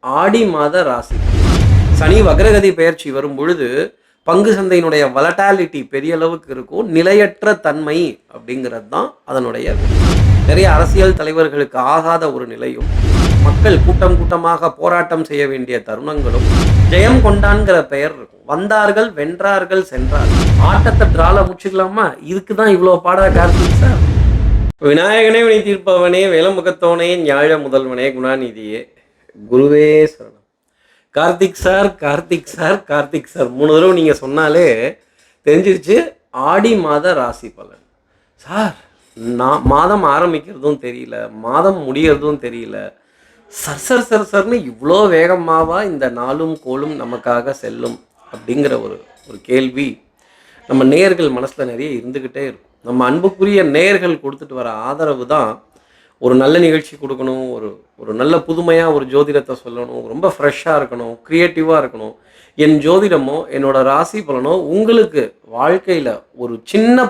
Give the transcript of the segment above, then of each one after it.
ஆடி மாத ராசி. சனி வக்ரகதி பெயர்ச்சி வரும் பொழுது பங்கு சந்தையினுடைய வலட்டாலிட்டி பெரிய அளவுக்கு இருக்கும். நிலையற்ற தன்மை அப்படிங்கிறது தான் அதனுடைய. நிறைய அரசியல் தலைவர்களுக்கு ஆகாத ஒரு நிலையும், மக்கள் கூட்டம் கூட்டமாக போராட்டம் செய்ய வேண்டிய தருணங்களும், ஜெயம் கொண்டான்கிற பெயர் இருக்கும். வந்தார்கள், வென்றார்கள், சென்றார்கள். ஆட்டத்தை டிரால முடிச்சுக்கலாமா? இதுக்கு தான் இவ்வளோ பாடா கார்த்திக் சார். விநாயகனே வினை தீர்ப்பவனே, வேலமுகத்தோனே, ஞாழ முதல்வனே, குணாநிதியே, குருவே சரணம். Karthik sir, Karthik sir, Karthik sir 3 தடவை நீங்கள் சொன்னாலே தெரிஞ்சிருச்சு. ஆடி மாத ராசி பலன் சார். நான் மாதம் ஆரம்பிக்கிறதும் தெரியல, மாதம் முடிகிறதும் தெரியல. சர்ன்னு இவ்வளோ வேகமாவா இந்த நாளும் கோளும் நமக்காக செல்லும் அப்படிங்கிற ஒரு கேள்வி நம்ம நேயர்கள் மனசில் நிறைய இருந்துக்கிட்டே இருக்கும். நம்ம அன்புக்குரிய நேயர்கள் கொடுத்துட்டு வர ஆதரவு தான் ஒரு நல்ல நிகழ்ச்சி கொடுக்கணும், ஒரு நல்ல புதுமையாக ஒரு ஜோதிடத்தை சொல்லணும், ரொம்ப ஃப்ரெஷ்ஷாக இருக்கணும், க்ரியேட்டிவாக இருக்கணும். என் ஜோதிடமோ என்னோட ராசி பலனோ உங்களுக்கு வாழ்க்கையில் ஒரு சின்ன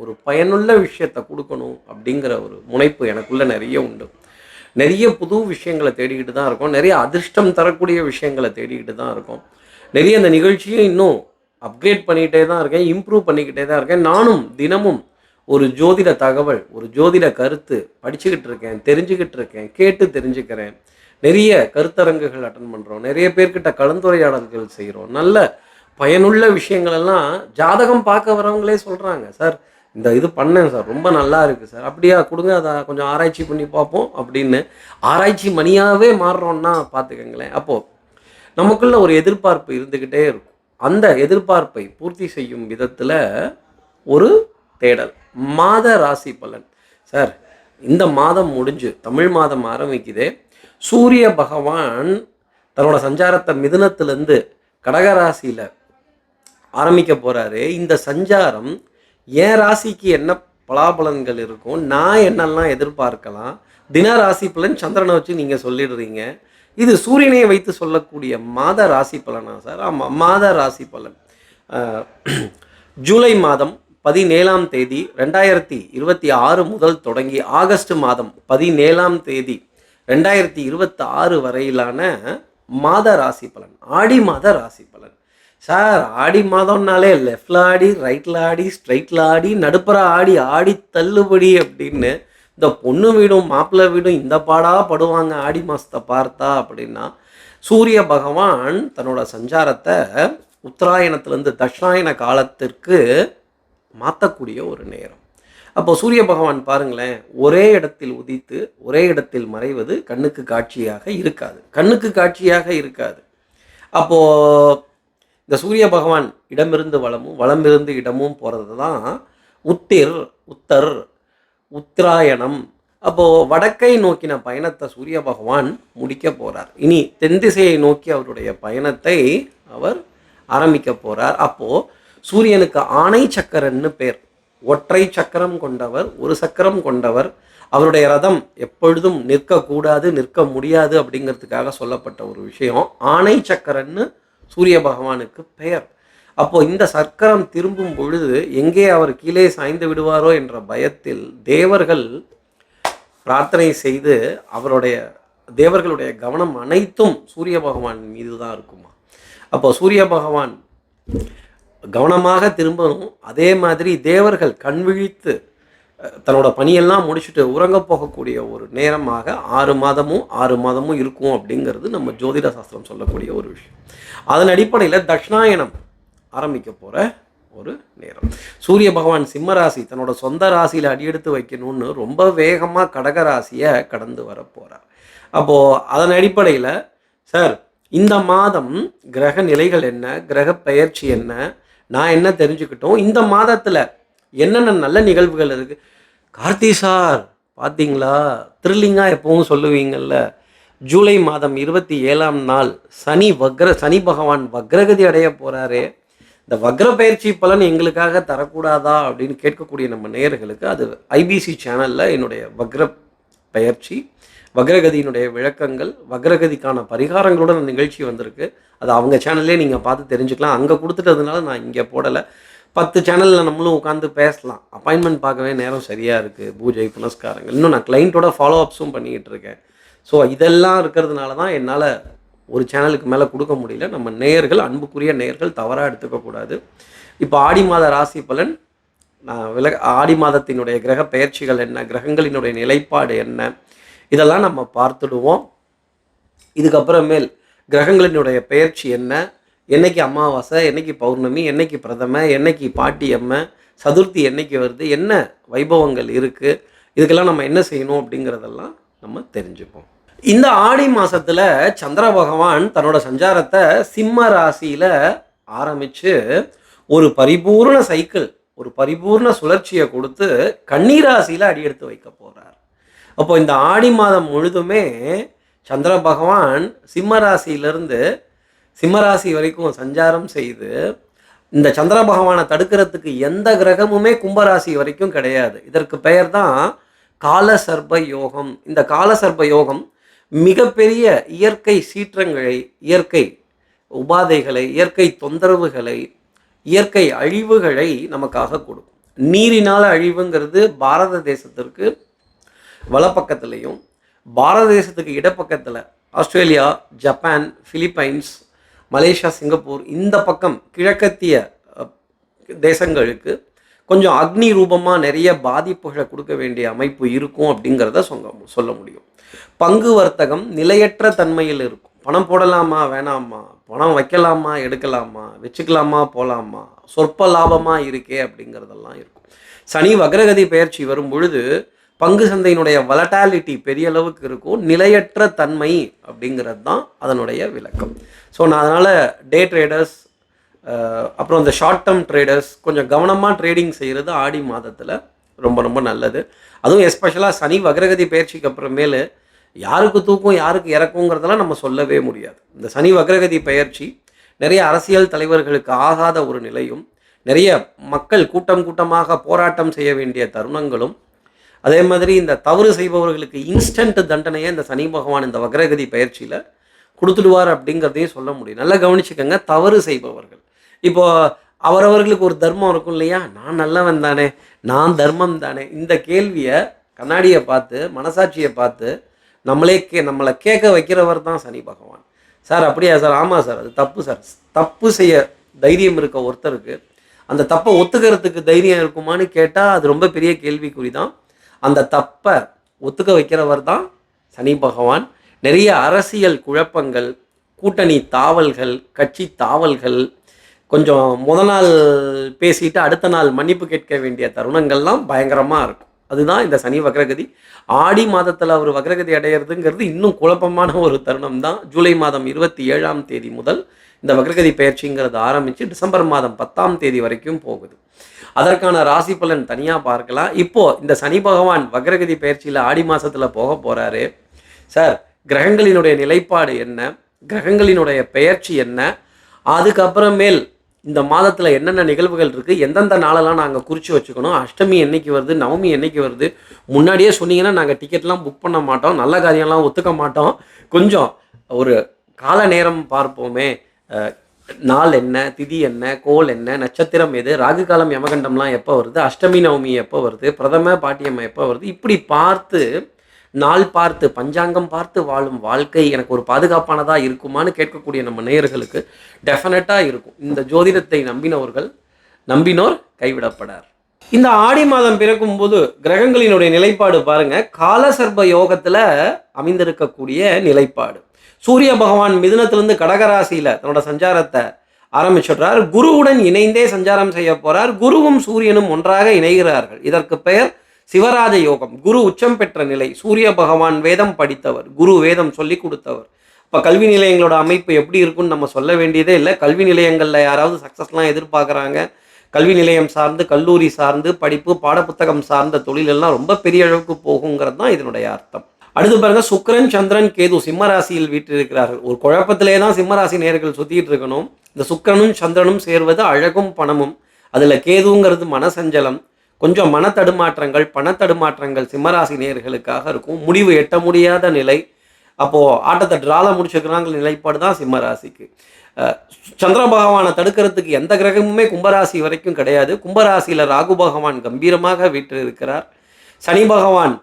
ஒரு பயனுள்ள விஷயத்தை கொடுக்கணும் அப்படிங்கிற ஒரு முனைப்பு எனக்குள்ளே நிறைய உண்டு. நிறைய புது விஷயங்களை தேடிக்கிட்டு தான் இருக்கோம், நிறைய அதிர்ஷ்டம் தரக்கூடிய விஷயங்களை தேடிக்கிட்டு தான் இருக்கோம். நிறைய அந்த நிகழ்ச்சியும் இன்னும் அப்கிரேட் பண்ணிக்கிட்டே தான் இருக்கேன், இம்ப்ரூவ் பண்ணிக்கிட்டே தான் இருக்கேன். நானும் தினமும் ஒரு ஜோதிட தகவல், ஒரு ஜோதிட கருத்து படிச்சுக்கிட்டு இருக்கேன், தெரிஞ்சுக்கிட்டு இருக்கேன், கேட்டு தெரிஞ்சுக்கிறேன். நிறைய கருத்தரங்குகள் அட்டன் பண்ணுறோம், நிறைய பேர்கிட்ட கலந்துரையாடல்கள் செய்கிறோம். நல்ல பயனுள்ள விஷயங்களெல்லாம் ஜாதகம் பார்க்க வரவங்களே சொல்கிறாங்க, சார் இந்த இது பண்ணேன் சார், ரொம்ப நல்லா இருக்குது சார், அப்படியா கொடுங்க, அதை கொஞ்சம் ஆராய்ச்சி பண்ணி பார்ப்போம் அப்படின்னு. ஆராய்ச்சி மணியாகவே மாறுறோன்னா பார்த்துக்கங்களேன். அப்போது நமக்குள்ள ஒரு எதிர்பார்ப்பு இருந்துக்கிட்டே இருக்கும். அந்த எதிர்பார்ப்பை பூர்த்தி செய்யும் விதத்தில் ஒரு தேடல். மாத ராசி பலன் சார், இந்த மாதம் முடிஞ்சு தமிழ் மாதம் ஆரம்பிக்குதே. சூரிய பகவான் தன்னோட சஞ்சாரத்தை மிதுனத்திலேருந்து கடகராசியில் ஆரம்பிக்க போகிறாரு. இந்த சஞ்சாரம் என் ராசிக்கு என்ன பலாபலன்கள் இருக்கும், நான் என்னெல்லாம் எதிர்பார்க்கலாம், தின ராசி பலன் சந்திரனை வச்சு நீங்கள் சொல்லிடுறீங்க. இது சூரியனை வைத்து சொல்லக்கூடிய மாத ராசி பலனா சார்? ஆமாம், மாத ராசி பலன். ஜூலை மாதம் 17ஆம் தேதி 2026 முதல் தொடங்கி ஆகஸ்ட் மாதம் 17ஆம் தேதி 2026 வரையிலான மாத ராசி பலன், ஆடி மாத ராசி பலன். சார், ஆடி மாதம்னாலே லெஃப்டில் ஆடி, ரைட்டில் ஆடி, ஸ்ட்ரைட்டில் ஆடி, நடுப்புற ஆடி, ஆடி தள்ளுபடி அப்படின்னு இந்த பொண்ணு வீடும் மாப்பிள்ளை வீடும் இந்த பாடாக படுவாங்க ஆடி மாதத்தை பார்த்தா. அப்படின்னா சூரிய பகவான் தன்னோட சஞ்சாரத்தை உத்தராயணத்துலேருந்து தட்சிணாயன காலத்திற்கு மாற்றக்கூடிய ஒரு நேரம். அப்போது சூரிய பகவான் பாருங்களேன், ஒரே இடத்தில் உதித்து ஒரே இடத்தில் மறைவது கண்ணுக்கு காட்சியாக இருக்காது, கண்ணுக்கு காட்சியாக இருக்காது. அப்போது இந்த சூரிய பகவான் இடமிருந்து வளமும் வளமிருந்து இடமும் போகிறது தான் உத்தர் உத்தராயணம். அப்போது வடக்கை நோக்கின பயணத்தை சூரிய பகவான் முடிக்க போகிறார். இனி தென் திசையை நோக்கி அவருடைய பயணத்தை அவர் ஆரம்பிக்க போகிறார். அப்போது சூரியனுக்கு ஆணை சக்கரன்னு பேர். ஒற்றை சக்கரம் கொண்டவர், ஒரு சக்கரம் கொண்டவர். அவருடைய ரதம் எப்பொழுதும் நிற்கக்கூடாது, நிற்க முடியாது அப்படிங்கிறதுக்காக சொல்லப்பட்ட ஒரு விஷயம். ஆணை சக்கரன்னு சூரிய பகவானுக்கு பெயர். அப்போ இந்த சக்கரம் திரும்பும் பொழுது எங்கே அவர் கீழே சாய்ந்து விடுவாரோ என்ற பயத்தில் தேவர்கள் பிரார்த்தனை செய்து தேவர்களுடைய கவனம் அனைத்தும் சூரிய பகவான் மீது தான் இருக்குமா. அப்போ சூரிய பகவான் கவனமாக திரும்பணும். அதே மாதிரி தேவர்கள் கண் விழித்து தன்னோட பணியெல்லாம் முடிச்சுட்டு உறங்க போகக்கூடிய ஒரு நேரமாக 6 மாதமும் இருக்கும் அப்படிங்கிறது நம்ம ஜோதிட சாஸ்திரம் சொல்லக்கூடிய ஒரு விஷயம். அதன் அடிப்படையில் தட்சிணாயனம் ஆரம்பிக்க போகிற ஒரு நேரம். சூரிய பகவான் சிம்ம ராசி தன்னோட சொந்த ராசியில் அடியெடுத்து வைக்கணும்னு ரொம்ப வேகமாக கடக ராசியை கடந்து வர போகிறார். அப்போது அதன் அடிப்படையில் சார், இந்த மாதம் கிரக நிலைகள் என்ன, கிரக பெயர்ச்சி என்ன, நான் என்ன தெரிஞ்சுக்கிட்டோம், இந்த மாதத்தில் என்னென்ன நல்ல நிகழ்வுகள் இருக்குது. கார்த்தி சார் பார்த்தீங்களா, த்ரில்லிங்காக எப்பவும் சொல்லுவீங்கள்ல, ஜூலை மாதம் 27ஆம் நாள் சனி பகவான் வக்ரகதி அடைய போகிறாரே. இந்த வக்ர பயிற்சி பலன் எங்களுக்காக தரக்கூடாதா அப்படின்னு கேட்கக்கூடிய நம்ம நேயர்களுக்கு அது ஐபிசி சேனலில் என்னுடைய வக்ர பயிற்சி, வக்ரகதியினுடைய விளக்கங்கள், வக்ரகதிக்கான பரிகாரங்களுடன் நிகழ்ச்சி வந்திருக்கு. அது அவங்க சேனல்லே நீங்கள் பார்த்து தெரிஞ்சுக்கலாம். அங்கே கொடுத்துட்டதுனால நான் இங்கே போடலை. 10 சேனலில் நம்மளும் உட்காந்து பேசலாம். அப்பாயின்மெண்ட் பார்க்கவே நேரம் சரியாக இருக்குது, பூஜை புனஸ்காரங்கள். இன்னும் நான் கிளைண்ட்டோட ஃபாலோ அப்ஸும் பண்ணிக்கிட்டு இருக்கேன். ஸோ இதெல்லாம் இருக்கிறதுனால தான் என்னால் ஒரு சேனலுக்கு மேலே கொடுக்க முடியல. நம்ம நேயர்கள், அன்புக்குரிய நேயர்கள் தவறாக எடுத்துக்கக்கூடாது. இப்போ ஆடி மாத ராசி பலன் ஆடி மாதத்தினுடைய கிரக பெயர்ச்சிகள் என்ன, கிரகங்களினுடைய நிலைப்பாடு என்ன, இதெல்லாம் நம்ம பார்த்துடுவோம். இதுக்கப்புறமேல் கிரகங்களினுடைய பெயர்ச்சி என்ன, என்னைக்கு அமாவாசை, என்னைக்கு பௌர்ணமி, என்னைக்கு பிரதம, என்னைக்கு பாட்டியம்ம, சதுர்த்தி என்னைக்கு வருது, என்ன வைபவங்கள் இருக்குது, இதுக்கெல்லாம் நம்ம என்ன செய்யணும் அப்படிங்கிறதெல்லாம் நம்ம தெரிஞ்சுப்போம். இந்த ஆடி மாதத்தில் சந்திர பகவான் தன்னோட சஞ்சாரத்தை சிம்ம ராசியில் ஆரம்பித்து ஒரு பரிபூர்ண சைக்கிள், ஒரு பரிபூர்ண சுழற்சியை கொடுத்து கன்னிராசியில் அடியெடுத்து வைக்க போகிறார். அப்போ இந்த ஆடி மாதம் முழுதுமே சந்திர பகவான் சிம்ம ராசி வரைக்கும் சஞ்சாரம் செய்து, இந்த சந்திர பகவானை தடுக்கிறதுக்கு எந்த கிரகமுமே கும்பராசி வரைக்கும் கிடையாது. இதற்கு பெயர் தான் காலசர்ப யோகம். இந்த காலசர்ப யோகம் மிகப்பெரிய இயற்கை சீற்றங்களை, இயற்கை உபாதைகளை, இயற்கை தொந்தரவுகளை, இயற்கை அழிவுகளை நமக்காக கொடுக்கும். நீரினால் அழிவுங்கிறது பாரத தேசத்திற்கு வலப்பக்கத்துலேயும், பாரத தேசத்துக்கு இடப்பக்கத்தில் Australia, Japan, Philippines, Malaysia, Singapore, இந்த பக்கம் கிழக்கத்திய தேசங்களுக்கு கொஞ்சம் அக்னி ரூபமாக நிறைய பாதிப்புகளை கொடுக்க வேண்டிய அமைப்பு இருக்கும் அப்படிங்கிறத சொல்ல முடியும். பங்கு வர்த்தகம் நிலையற்ற தன்மையில் இருக்கும். பணம் போடலாமா வேணாமா, பணம் வைக்கலாமா எடுக்கலாமா, வச்சுக்கலாமா போகலாமா, சொற்ப லாபமாக இருக்கே அப்படிங்கிறதெல்லாம் இருக்கும். சனி வக்ரகதி பெயர்ச்சி வரும் பொழுது பங்கு சந்தையினுடைய வலட்டாலிட்டி பெரிய அளவுக்கு இருக்கும். நிலையற்ற தன்மை அப்படிங்கிறது தான் அதனுடைய விளக்கம். ஸோ நான் அதனால் டே ட்ரேடர்ஸ், அப்புறம் இந்த ஷார்ட் டேர்ம் ட்ரேடர்ஸ் கொஞ்சம் கவனமாக ட்ரேடிங் செய்கிறது ஆடி மாதத்தில் ரொம்ப ரொம்ப நல்லது. அதுவும் எஸ்பெஷலாக சனி வக்ரகதி பயிற்சிக்கு அப்புறமேலு யாருக்கு தூக்கம் யாருக்கு இறக்குங்கிறதெல்லாம் நம்ம சொல்லவே முடியாது. இந்த சனி வக்ரகதி பயிற்சி நிறைய அரசியல் தலைவர்களுக்கு ஆகாத ஒரு நிலையும், நிறைய மக்கள் கூட்டமாக போராட்டம் செய்ய வேண்டிய தருணங்களும், அதே மாதிரி இந்த தவறு செய்பவர்களுக்கு இன்ஸ்டன்ட் தண்டனையை இந்த சனி பகவான் இந்த வக்ரகதி பயிற்சியில் கொடுத்துடுவார் அப்படிங்கிறதையும் சொல்ல முடியும். நல்லா கவனிச்சுக்கோங்க. தவறு செய்பவர்கள், இப்போது அவரவர்களுக்கு ஒரு தர்மம் இருக்கும் இல்லையா, நான் நல்லவன் தானே, நான் தர்மம் தானே, இந்த கேள்வியை கண்ணாடியை பார்த்து மனசாட்சியை பார்த்து நம்மளை கேட்க வைக்கிறவர் தான் சனி பகவான். சார் அப்படியா சார், ஆமாம் சார், அது தப்பு சார். தப்பு செய்ய தைரியம் இருக்க ஒருத்தருக்கு அந்த தப்பை ஒத்துக்கிறதுக்கு தைரியம் இருக்குமான்னு கேட்டால் அது ரொம்ப பெரிய கேள்விக்குறி தான். அந்த தப்பை ஒத்துக்க வைக்கிறவர் தான் சனி பகவான். நிறைய அரசியல் குழப்பங்கள், கூட்டணி தாவல்கள், கட்சி தாவல்கள், கொஞ்சம் நாள் பேசிட்டு அடுத்த நாள் மன்னிப்பு கேட்க வேண்டிய தருணங்கள்லாம் பயங்கரமாக இருக்கும். அதுதான் இந்த சனி வக்ரகதி. ஆடி மாதத்தில் அவர் வக்ரகதி அடையிறதுங்கிறது இன்னும் குழப்பமான ஒரு தருணம் தான். ஜூலை மாதம் 27ஆம் தேதி முதல் இந்த வக்ரகதி பயிற்சிங்கிறது ஆரம்பித்து டிசம்பர் மாதம் 10ஆம் தேதி வரைக்கும் போகுது. அதற்கான ராசி பலன் தனியாக பார்க்கலாம். இப்போது இந்த சனி பகவான் வக்ரகதி பயிற்சியில் ஆடி மாதத்தில் போக போகிறாரு. சார், கிரகங்களினுடைய நிலைப்பாடு என்ன, கிரகங்களினுடைய பெயர்ச்சி என்ன, அதுக்கப்புறமேல் இந்த மாதத்தில் என்னென்ன நிகழ்வுகள் இருக்குது, எந்தெந்த நாளெல்லாம் நாங்கள் குறித்து வச்சுக்கணும், அஷ்டமி என்னைக்கு வருது, நவமி என்னைக்கு வருது, முன்னாடியே சொன்னீங்கன்னா நாங்கள் டிக்கெட்லாம் புக் பண்ண மாட்டோம், நல்ல காரியம்லாம் ஒத்துக்க மாட்டோம், கொஞ்சம் ஒரு கால நேரம் பார்ப்போமே, நாள் என்ன, திதி என்ன, கோல் என்ன, நட்சத்திரம் எது, ராகு காலம் யமகண்டம்லாம் எப்போ வருது, அஷ்டமி நவமி எப்போ வருது, பிரதம பாட்டியம்மா எப்போ வருது, இப்படி பார்த்து நாள் பார்த்து பஞ்சாங்கம் பார்த்து வாழும் வாழ்க்கை எனக்கு ஒரு பாதுகாப்பானதாக இருக்குமான்னு கேட்கக்கூடிய நம்ம நேயர்களுக்கு டெஃபினட்டாக இருக்கும். இந்த ஜோதிடத்தை நம்பினோர் கைவிடப்படார். இந்த ஆடி மாதம் பிறக்கும் போது கிரகங்களினுடைய நிலைப்பாடு பாருங்க, காலசர்ப யோகத்தில் அமைந்திருக்கக்கூடிய நிலைப்பாடு. சூரிய பகவான் மிதுனத்திலிருந்து கடகராசியில் தன்னோட சஞ்சாரத்தை ஆரம்பிச்சுடுறார். குருவுடன் இணைந்தே சஞ்சாரம் செய்ய போறார். குருவும் சூரியனும் ஒன்றாக இணைகிறார்கள். இதற்கு பெயர் சிவராஜ யோகம். குரு உச்சம் பெற்ற நிலை. சூரிய பகவான் வேதம் படித்தவர், குரு வேதம் சொல்லி கொடுத்தவர். இப்போ கல்வி நிலையங்களோட அமைப்பு எப்படி இருக்குன்னு நம்ம சொல்ல வேண்டியதே இல்லை. கல்வி நிலையங்களில் யாராவது சக்ஸஸ்லாம் எதிர்பார்க்குறாங்க, கல்வி நிலையம் சார்ந்து, கல்லூரி சார்ந்து படிப்பு, பாடப்புத்தகம் சார்ந்த தொழிலெல்லாம் ரொம்ப பெரிய அளவுக்கு போகுங்கிறது தான் இதனுடைய அர்த்தம். அடுத்து பாருங்க, சுக்கிரன், சந்திரன், கேது சிம்மராசியில் வீற்றிருக்கிறார்கள். ஒரு குழப்பத்திலே தான் சிம்மராசி நேயர்கள் சுற்றிட்டு இருக்கணும். இந்த சுக்கிரனும் சந்திரனும் சேர்வது அழகும் பணமும், அதில் கேதுங்கிறது மனசஞ்சலம், கொஞ்சம் மனத்தடுமாற்றங்கள், பணத்தடுமாற்றங்கள் சிம்மராசி நேயர்களுக்காக இருக்கும். முடிவு எட்ட முடியாத நிலை. அப்போது ஆட்டத்தை ட்ரால முடிச்சுக்கிறாங்க நிலைப்பாடு தான் சிம்மராசிக்கு. சந்திர பகவானை தடுக்கிறதுக்கு எந்த கிரகமுமே கும்பராசி வரைக்கும் கிடையாது. கும்பராசியில் ராகு பகவான் கம்பீரமாக வீற்றிருக்கிறார். சனி பகவான்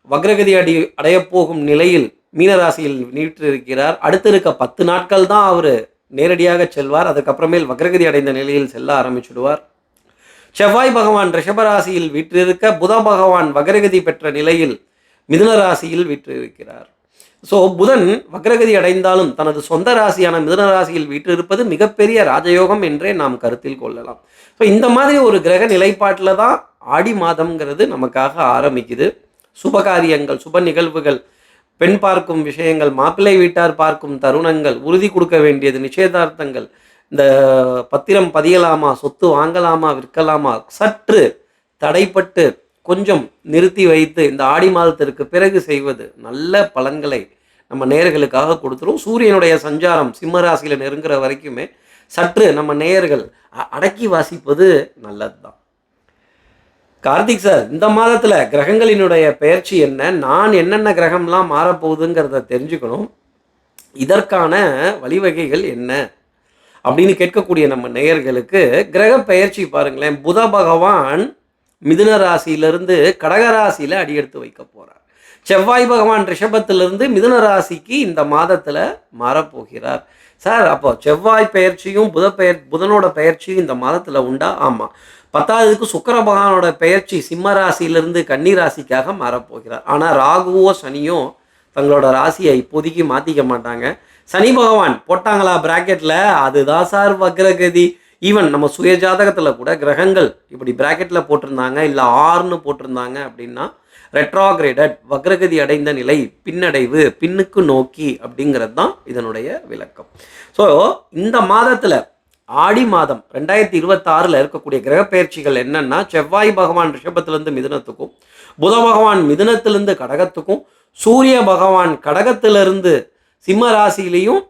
வக்ரகதி அடையப்போகும் நிலையில் மீனராசியில் வீற்றிருக்கிறார். அடுத்து இருக்க 10 நாட்கள் தான் அவர் நேரடியாக செல்வார். அதுக்கப்புறமேல் வக்ரகதி அடைந்த நிலையில் செல்ல ஆரம்பிச்சுடுவார். செவ்வாய் பகவான் ரிஷபராசியில் வீற்றிருக்க, புத பகவான் வக்ரகதி பெற்ற நிலையில் மிதுன ராசியில் வீற்றிருக்கிறார். ஸோ புதன் வக்ரகதி அடைந்தாலும் தனது சொந்த ராசியான மிதுன ராசியில் வீற்றிருப்பது மிகப்பெரிய ராஜயோகம் என்றே நாம் கருத்தில் கொள்ளலாம். ஸோ இந்த மாதிரி ஒரு கிரக நிலைப்பாட்டில் தான் ஆடி மாதம்ங்கிறது நமக்காக ஆரம்பிக்குது. சுபகாரியங்கள், சுப நிகழ்வுகள், பெண் பார்க்கும் விஷயங்கள், மாப்பிள்ளை வீட்டார் பார்க்கும் தருணங்கள், உறுதி கொடுக்க வேண்டியது, நிச்சயதார்த்தங்கள், இந்த பத்திரம் பதியலாமா, சொத்து வாங்கலாமா, விற்கலாமா, சற்று தடைப்பட்டு கொஞ்சம் நிறுத்தி வைத்து இந்த ஆடி மாதத்திற்கு பிறகு செய்வது நல்ல பலன்களை நம்ம நேயர்களுக்காக கொடுத்துரும். சூரியனுடைய சஞ்சாரம் சிம்ம ராசியில் நெருங்குற வரைக்குமே சற்று நம்ம நேயர்கள் அடக்கி வாசிப்பது நல்லது தான். கார்த்திக் சார், இந்த மாதத்தில் கிரகங்களினுடைய பெயர்ச்சி என்ன, நான் என்னென்ன கிரகம்லாம் மாறப்போகுதுங்கிறத தெரிஞ்சுக்கணும், இதற்கான வழிவகைகள் என்ன அப்படின்னு கேட்கக்கூடிய நம்ம நேயர்களுக்கு கிரக பெயர்ச்சி பாருங்களேன். புத பகவான் மிதுன ராசியிலிருந்து கடக ராசியில் அடியெடுத்து வைக்க போகிறார். செவ்வாய் பகவான் ரிஷபத்திலிருந்து மிதுன ராசிக்கு இந்த மாதத்தில் மாறப்போகிறார். சார், அப்போ செவ்வாய் பெயர்ச்சியும் புதனோட பெயர்ச்சியும் இந்த மாதத்தில் உண்டா? ஆமாம். 10வதுக்கு சுக்கிர பகவானோட பெயர்ச்சி சிம்ம ராசியிலிருந்து கன்னி ராசிக்காக மாறப்போகிறார். ஆனால் ராகுவோ சனியோ தங்களோட ராசியை இப்போதைக்கு மாற்றிக்க மாட்டாங்க. சனி பகவான் போட்டாங்களா பிராக்கெட்டில், அதுதான் சார் வக்ரகதி. ஈவன் நம்ம சுய ஜாதகத்தில் கூட கிரகங்கள் இப்படி பிராக்கெட்டில் போட்டிருந்தாங்க, இல்லை ஆறுன்னு போட்டிருந்தாங்க அப்படின்னா ரெட்ராகிரேடட், வக்ரகதி அடைந்த நிலை, பின்னடைவு, பின்னுக்கு நோக்கி அப்படிங்கிறது தான் இதனுடைய விளக்கம். ஸோ இந்த மாதத்தில் ஆடி மாதம் 2026 இருக்கக்கூடிய கிரக பயிற்சிகள் என்னன்னா, செவ்வாய் பகவான் ரிஷபத்திலிருந்து மிதுனத்துக்கும், புத பகவான் மிதுனத்திலிருந்து கடகத்துக்கும், சூரிய பகவான் கடகத்திலிருந்து சிம்ம ராசியிலையும்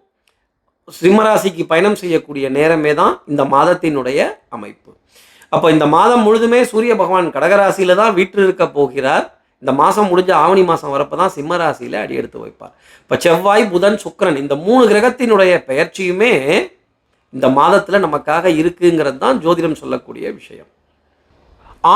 சிம்மராசிக்கு பயணம் செய்யக்கூடிய நேரமே தான் இந்த மாதத்தினுடைய அமைப்பு. அப்போ இந்த மாதம் முழுதுமே சூரிய பகவான் கடகராசியில தான் வீற்றிருக்க போகிறார். இந்த மாதம் முடிஞ்ச ஆவணி மாதம் வரப்போ தான் சிம்ம ராசியில் அடி எடுத்து வைப்பார். இப்போ செவ்வாய், புதன், சுக்கிரன் இந்த 3 கிரகத்தினுடைய பெயர்ச்சியுமே இந்த மாதத்தில் நமக்காக இருக்குங்கிறது தான் ஜோதிடம் சொல்லக்கூடிய விஷயம்.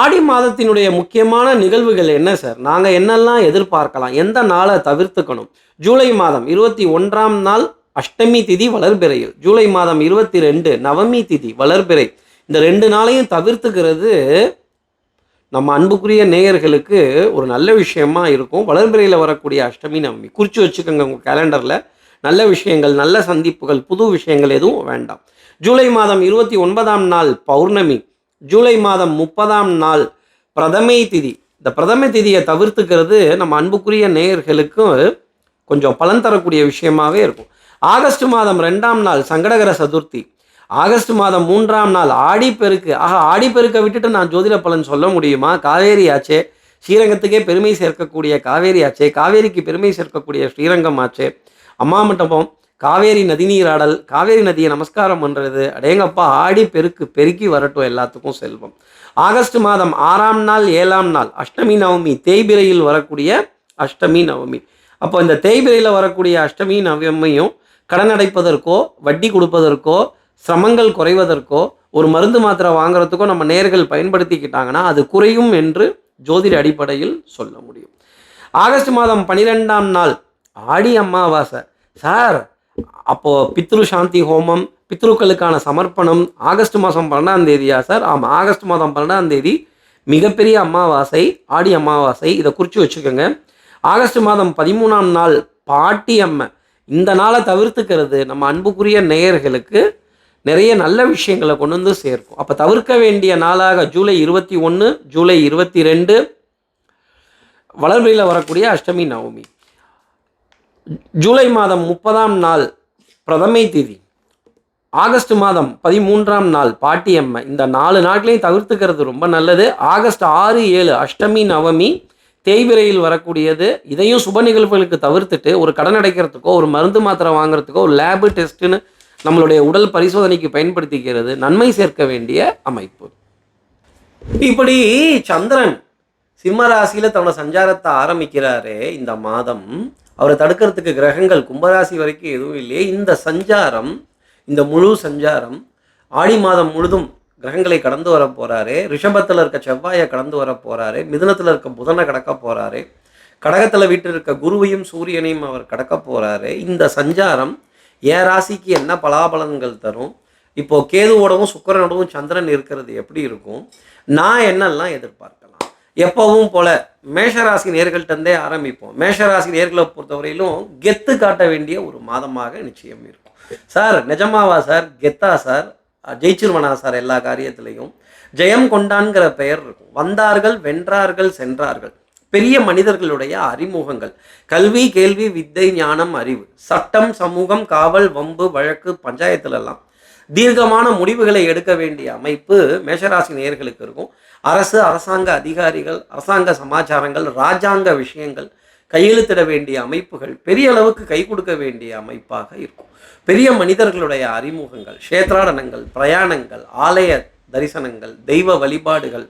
ஆடி மாதத்தினுடைய முக்கியமான நிகழ்வுகள் என்ன சார், நாங்கள் என்னெல்லாம் எதிர்பார்க்கலாம், எந்த நாளை தவிர்த்துக்கணும்? ஜூலை மாதம் 21ஆம் நாள் அஷ்டமி திதி வளர்பிறையில், ஜூலை மாதம் 22 நவமி திதி வளர்பிறை, இந்த 2 நாளையும் தவிர்த்துக்கிறது நம்ம அன்புக்குரிய நேயர்களுக்கு ஒரு நல்ல விஷயமா இருக்கும். வளர்பிறையில் வரக்கூடிய அஷ்டமி நவமி குறித்து வச்சுக்கோங்க உங்கள் கேலண்டரில். நல்ல விஷயங்கள், நல்ல சந்திப்புகள், புது விஷயங்கள் எதுவும் வேண்டாம். ஜூலை மாதம் 29ஆம் நாள் பௌர்ணமி, ஜூலை மாதம் 30ஆம் நாள் பிரதமை திதி. இந்த பிரதமை திதியை தவிர்த்துக்கிறது நம்ம அன்புக்குரிய நேயர்களுக்கும் கொஞ்சம் பலன் தரக்கூடிய விஷயமாகவே இருக்கும். ஆகஸ்ட் மாதம் 2ஆம் நாள் சங்கடகர சதுர்த்தி, ஆகஸ்ட் மாதம் 3ஆம் நாள் ஆடிப்பெருக்கு. ஆடிப்பெருக்கை விட்டுட்டு நான் ஜோதிட பலன் சொல்ல முடியுமா? காவேரி ஆச்சே, ஸ்ரீரங்கத்துக்கே பெருமை சேர்க்கக்கூடிய காவேரி ஆச்சே, காவேரிக்கு பெருமை சேர்க்கக்கூடிய ஸ்ரீரங்கம் ஆச்சே, அம்மா மண்டபம், காவேரி நதிநீராடல், காவேரி நதியை நமஸ்காரம் பண்ணுறது, அடேங்கப்பா ஆடிப்பெருக்கு பெருக்கி வரட்டும் எல்லாத்துக்கும் செல்வம். ஆகஸ்ட் மாதம் 6ஆம் நாள் 7ஆம் நாள் அஷ்டமி நவமி, தேய்பிரையில் வரக்கூடிய அஷ்டமி நவமி. அப்போ இந்த தேய்பிரையில் வரக்கூடிய அஷ்டமி நவமியும் கடன் அடைப்பதற்கோ, வட்டி கொடுப்பதற்கோ, சிரமங்கள் குறைவதற்கோ, ஒரு மருந்து மாத்திரை வாங்குறதுக்கோ நம்ம நேர்கள் பயன்படுத்திக்கிட்டாங்கன்னா அது குறையும் என்று ஜோதிட அடிப்படையில் சொல்ல முடியும். ஆகஸ்ட் மாதம் 12ஆம் நாள் ஆடி அமாவாசை. சார், அப்போது பித்ரு சாந்தி ஹோமம், பித்ருக்களுக்கான சமர்ப்பணம் ஆகஸ்ட் மாதம் 12ஆம் தேதியா சார்? ஆமாம், ஆகஸ்ட் மாதம் 12ஆம் தேதி மிகப்பெரிய அமாவாசை, ஆடி அமாவாசை. இதை குறித்து வச்சுக்கோங்க. ஆகஸ்ட் மாதம் 13ஆம் நாள் பாட்டி அம்மை. இந்த நாளை தவிர்த்துக்கிறது நம்ம அன்புக்குரிய நேயர்களுக்கு நிறைய நல்ல விஷயங்களை கொண்டு வந்து சேர்க்கும். அப்போ தவிர்க்க வேண்டிய நாளாக ஜூலை 21, ஜூலை 22 வளர்பிறையில் வரக்கூடிய அஷ்டமி நவமி, ஜூலை மாதம் 30ஆம் நாள் பிரதமை திதி, ஆகஸ்ட் மாதம் 13ஆம் நாள் பாட்டியம்மை. இந்த 4 நாட்களையும் தவிர்த்துக்கிறது ரொம்ப நல்லது. ஆகஸ்ட் 6, 7 அஷ்டமி நவமி தேய்பிரையில் வரக்கூடியது. இதையும் சுப நிகழ்வுகளுக்கு தவிர்த்துட்டு ஒரு கடன் அடைக்கிறதுக்கோ, ஒரு மருந்து மாத்திரை வாங்குறதுக்கோ, ஒரு லேபு டெஸ்ட்டுன்னு நம்மளுடைய உடல் பரிசோதனைக்கு பயன்படுத்திக்கிறது நன்மை சேர்க்க வேண்டிய அமைப்பு. இப்படி சந்திரன் சிம்ம ராசியில் தன்னோட சஞ்சாரத்தை ஆரம்பிக்கிறாரே இந்த மாதம், அவரை தடுக்கிறதுக்கு கிரகங்கள் கும்பராசி வரைக்கும் எதுவும் இல்லையே. இந்த சஞ்சாரம், இந்த முழு சஞ்சாரம் ஆடி மாதம் முழுதும் கிரகங்களை கடந்து வர போகிறாரு. ரிஷபத்தில் இருக்க செவ்வாயை கடந்து வர போகிறாரு. மிதுனத்தில் இருக்க புதனை கடக்க போகிறாரு. கடகத்தில் வீட்டு இருக்க குருவையும் சூரியனையும் அவர் கடக்க போகிறாரு. இந்த சஞ்சாரம் என் ராசிக்கு என்ன பலாபலன்கள் தரும், இப்போது கேதுவோடவும் சுக்கிரனோடவும் சந்திரன் இருக்கிறது எப்படி இருக்கும், நான் என்னெல்லாம் எதிர்பார்க்கலாம், எப்பவும் போல மேஷராசி நேர்கள்ட்டே ஆரம்பிப்போம். மேஷராசி நேர்களை பொறுத்தவரையிலும் கெத்து காட்ட வேண்டிய ஒரு மாதமாக நிச்சயம் இருக்கும். சார் நிஜமாவா சார், கெத்தா சார், ஜெயிச்சிருவனா சார், எல்லா காரியத்திலையும் ஜெயம் கொண்டான்கிற பெயர் இருக்கும். வந்தார்கள், வென்றார்கள், சென்றார்கள். பெரிய மனிதர்களுடைய அறிமுகங்கள், கல்வி, கேள்வி, வித்தை, ஞானம், அறிவு, சட்டம், சமூகம், காவல், வம்பு, வழக்கு, பஞ்சாயத்துலெல்லாம் தீர்க்கமான முடிவுகளை எடுக்க வேண்டிய அமைப்பு மேஷராசி நேயர்களுக்கு இருக்கும். அரசு, அரசாங்க அதிகாரிகள், அரசாங்க சமாச்சாரங்கள், இராஜாங்க விஷயங்கள், கையெழுத்திட வேண்டிய அமைப்புகள் பெரிய அளவுக்கு கை கொடுக்க வேண்டிய அமைப்பாக இருக்கும். பெரிய மனிதர்களுடைய அறிமுகங்கள், க்ஷேத்ராடனங்கள், பிரயாணங்கள், ஆலய தரிசனங்கள், தெய்வ வழிபாடுகள்,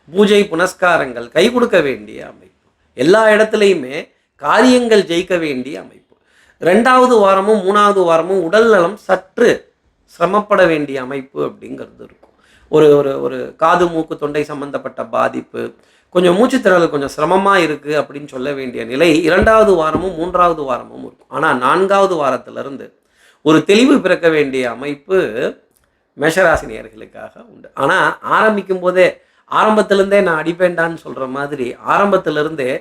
பூஜை புனஸ்காரங்கள் கை கொடுக்க வேண்டிய அமைப்பு. எல்லா இடத்துலையுமே காரியங்கள் ஜெயிக்க வேண்டிய அமைப்பு. 2வது வாரமும் 3வது வாரமும் உடல் நலம் சற்று சிரமப்பட வேண்டிய அமைப்பு அப்படிங்கிறது இருக்கும். ஒரு ஒரு ஒரு காது மூக்கு தொண்டை சம்பந்தப்பட்ட பாதிப்பு, கொஞ்சம் மூச்சுத்திறல் கொஞ்சம் சிரமமாக இருக்குது அப்படின்னு சொல்ல வேண்டிய நிலை 2வது வாரமும் 3வது வாரமும் இருக்கும். ஆனால் 4வது வாரத்திலிருந்து ஒரு தெளிவு பிறக்க வேண்டிய அமைப்பு மேஷராசி நேயர்களுக்காக உண்டு. ஆனால் ஆரம்பிக்கும் போதே ஆரம்பத்திலேருந்தே நான் அடிப்பேண்டான்னு சொல்கிற மாதிரி ஆரம்பத்திலிருந்தே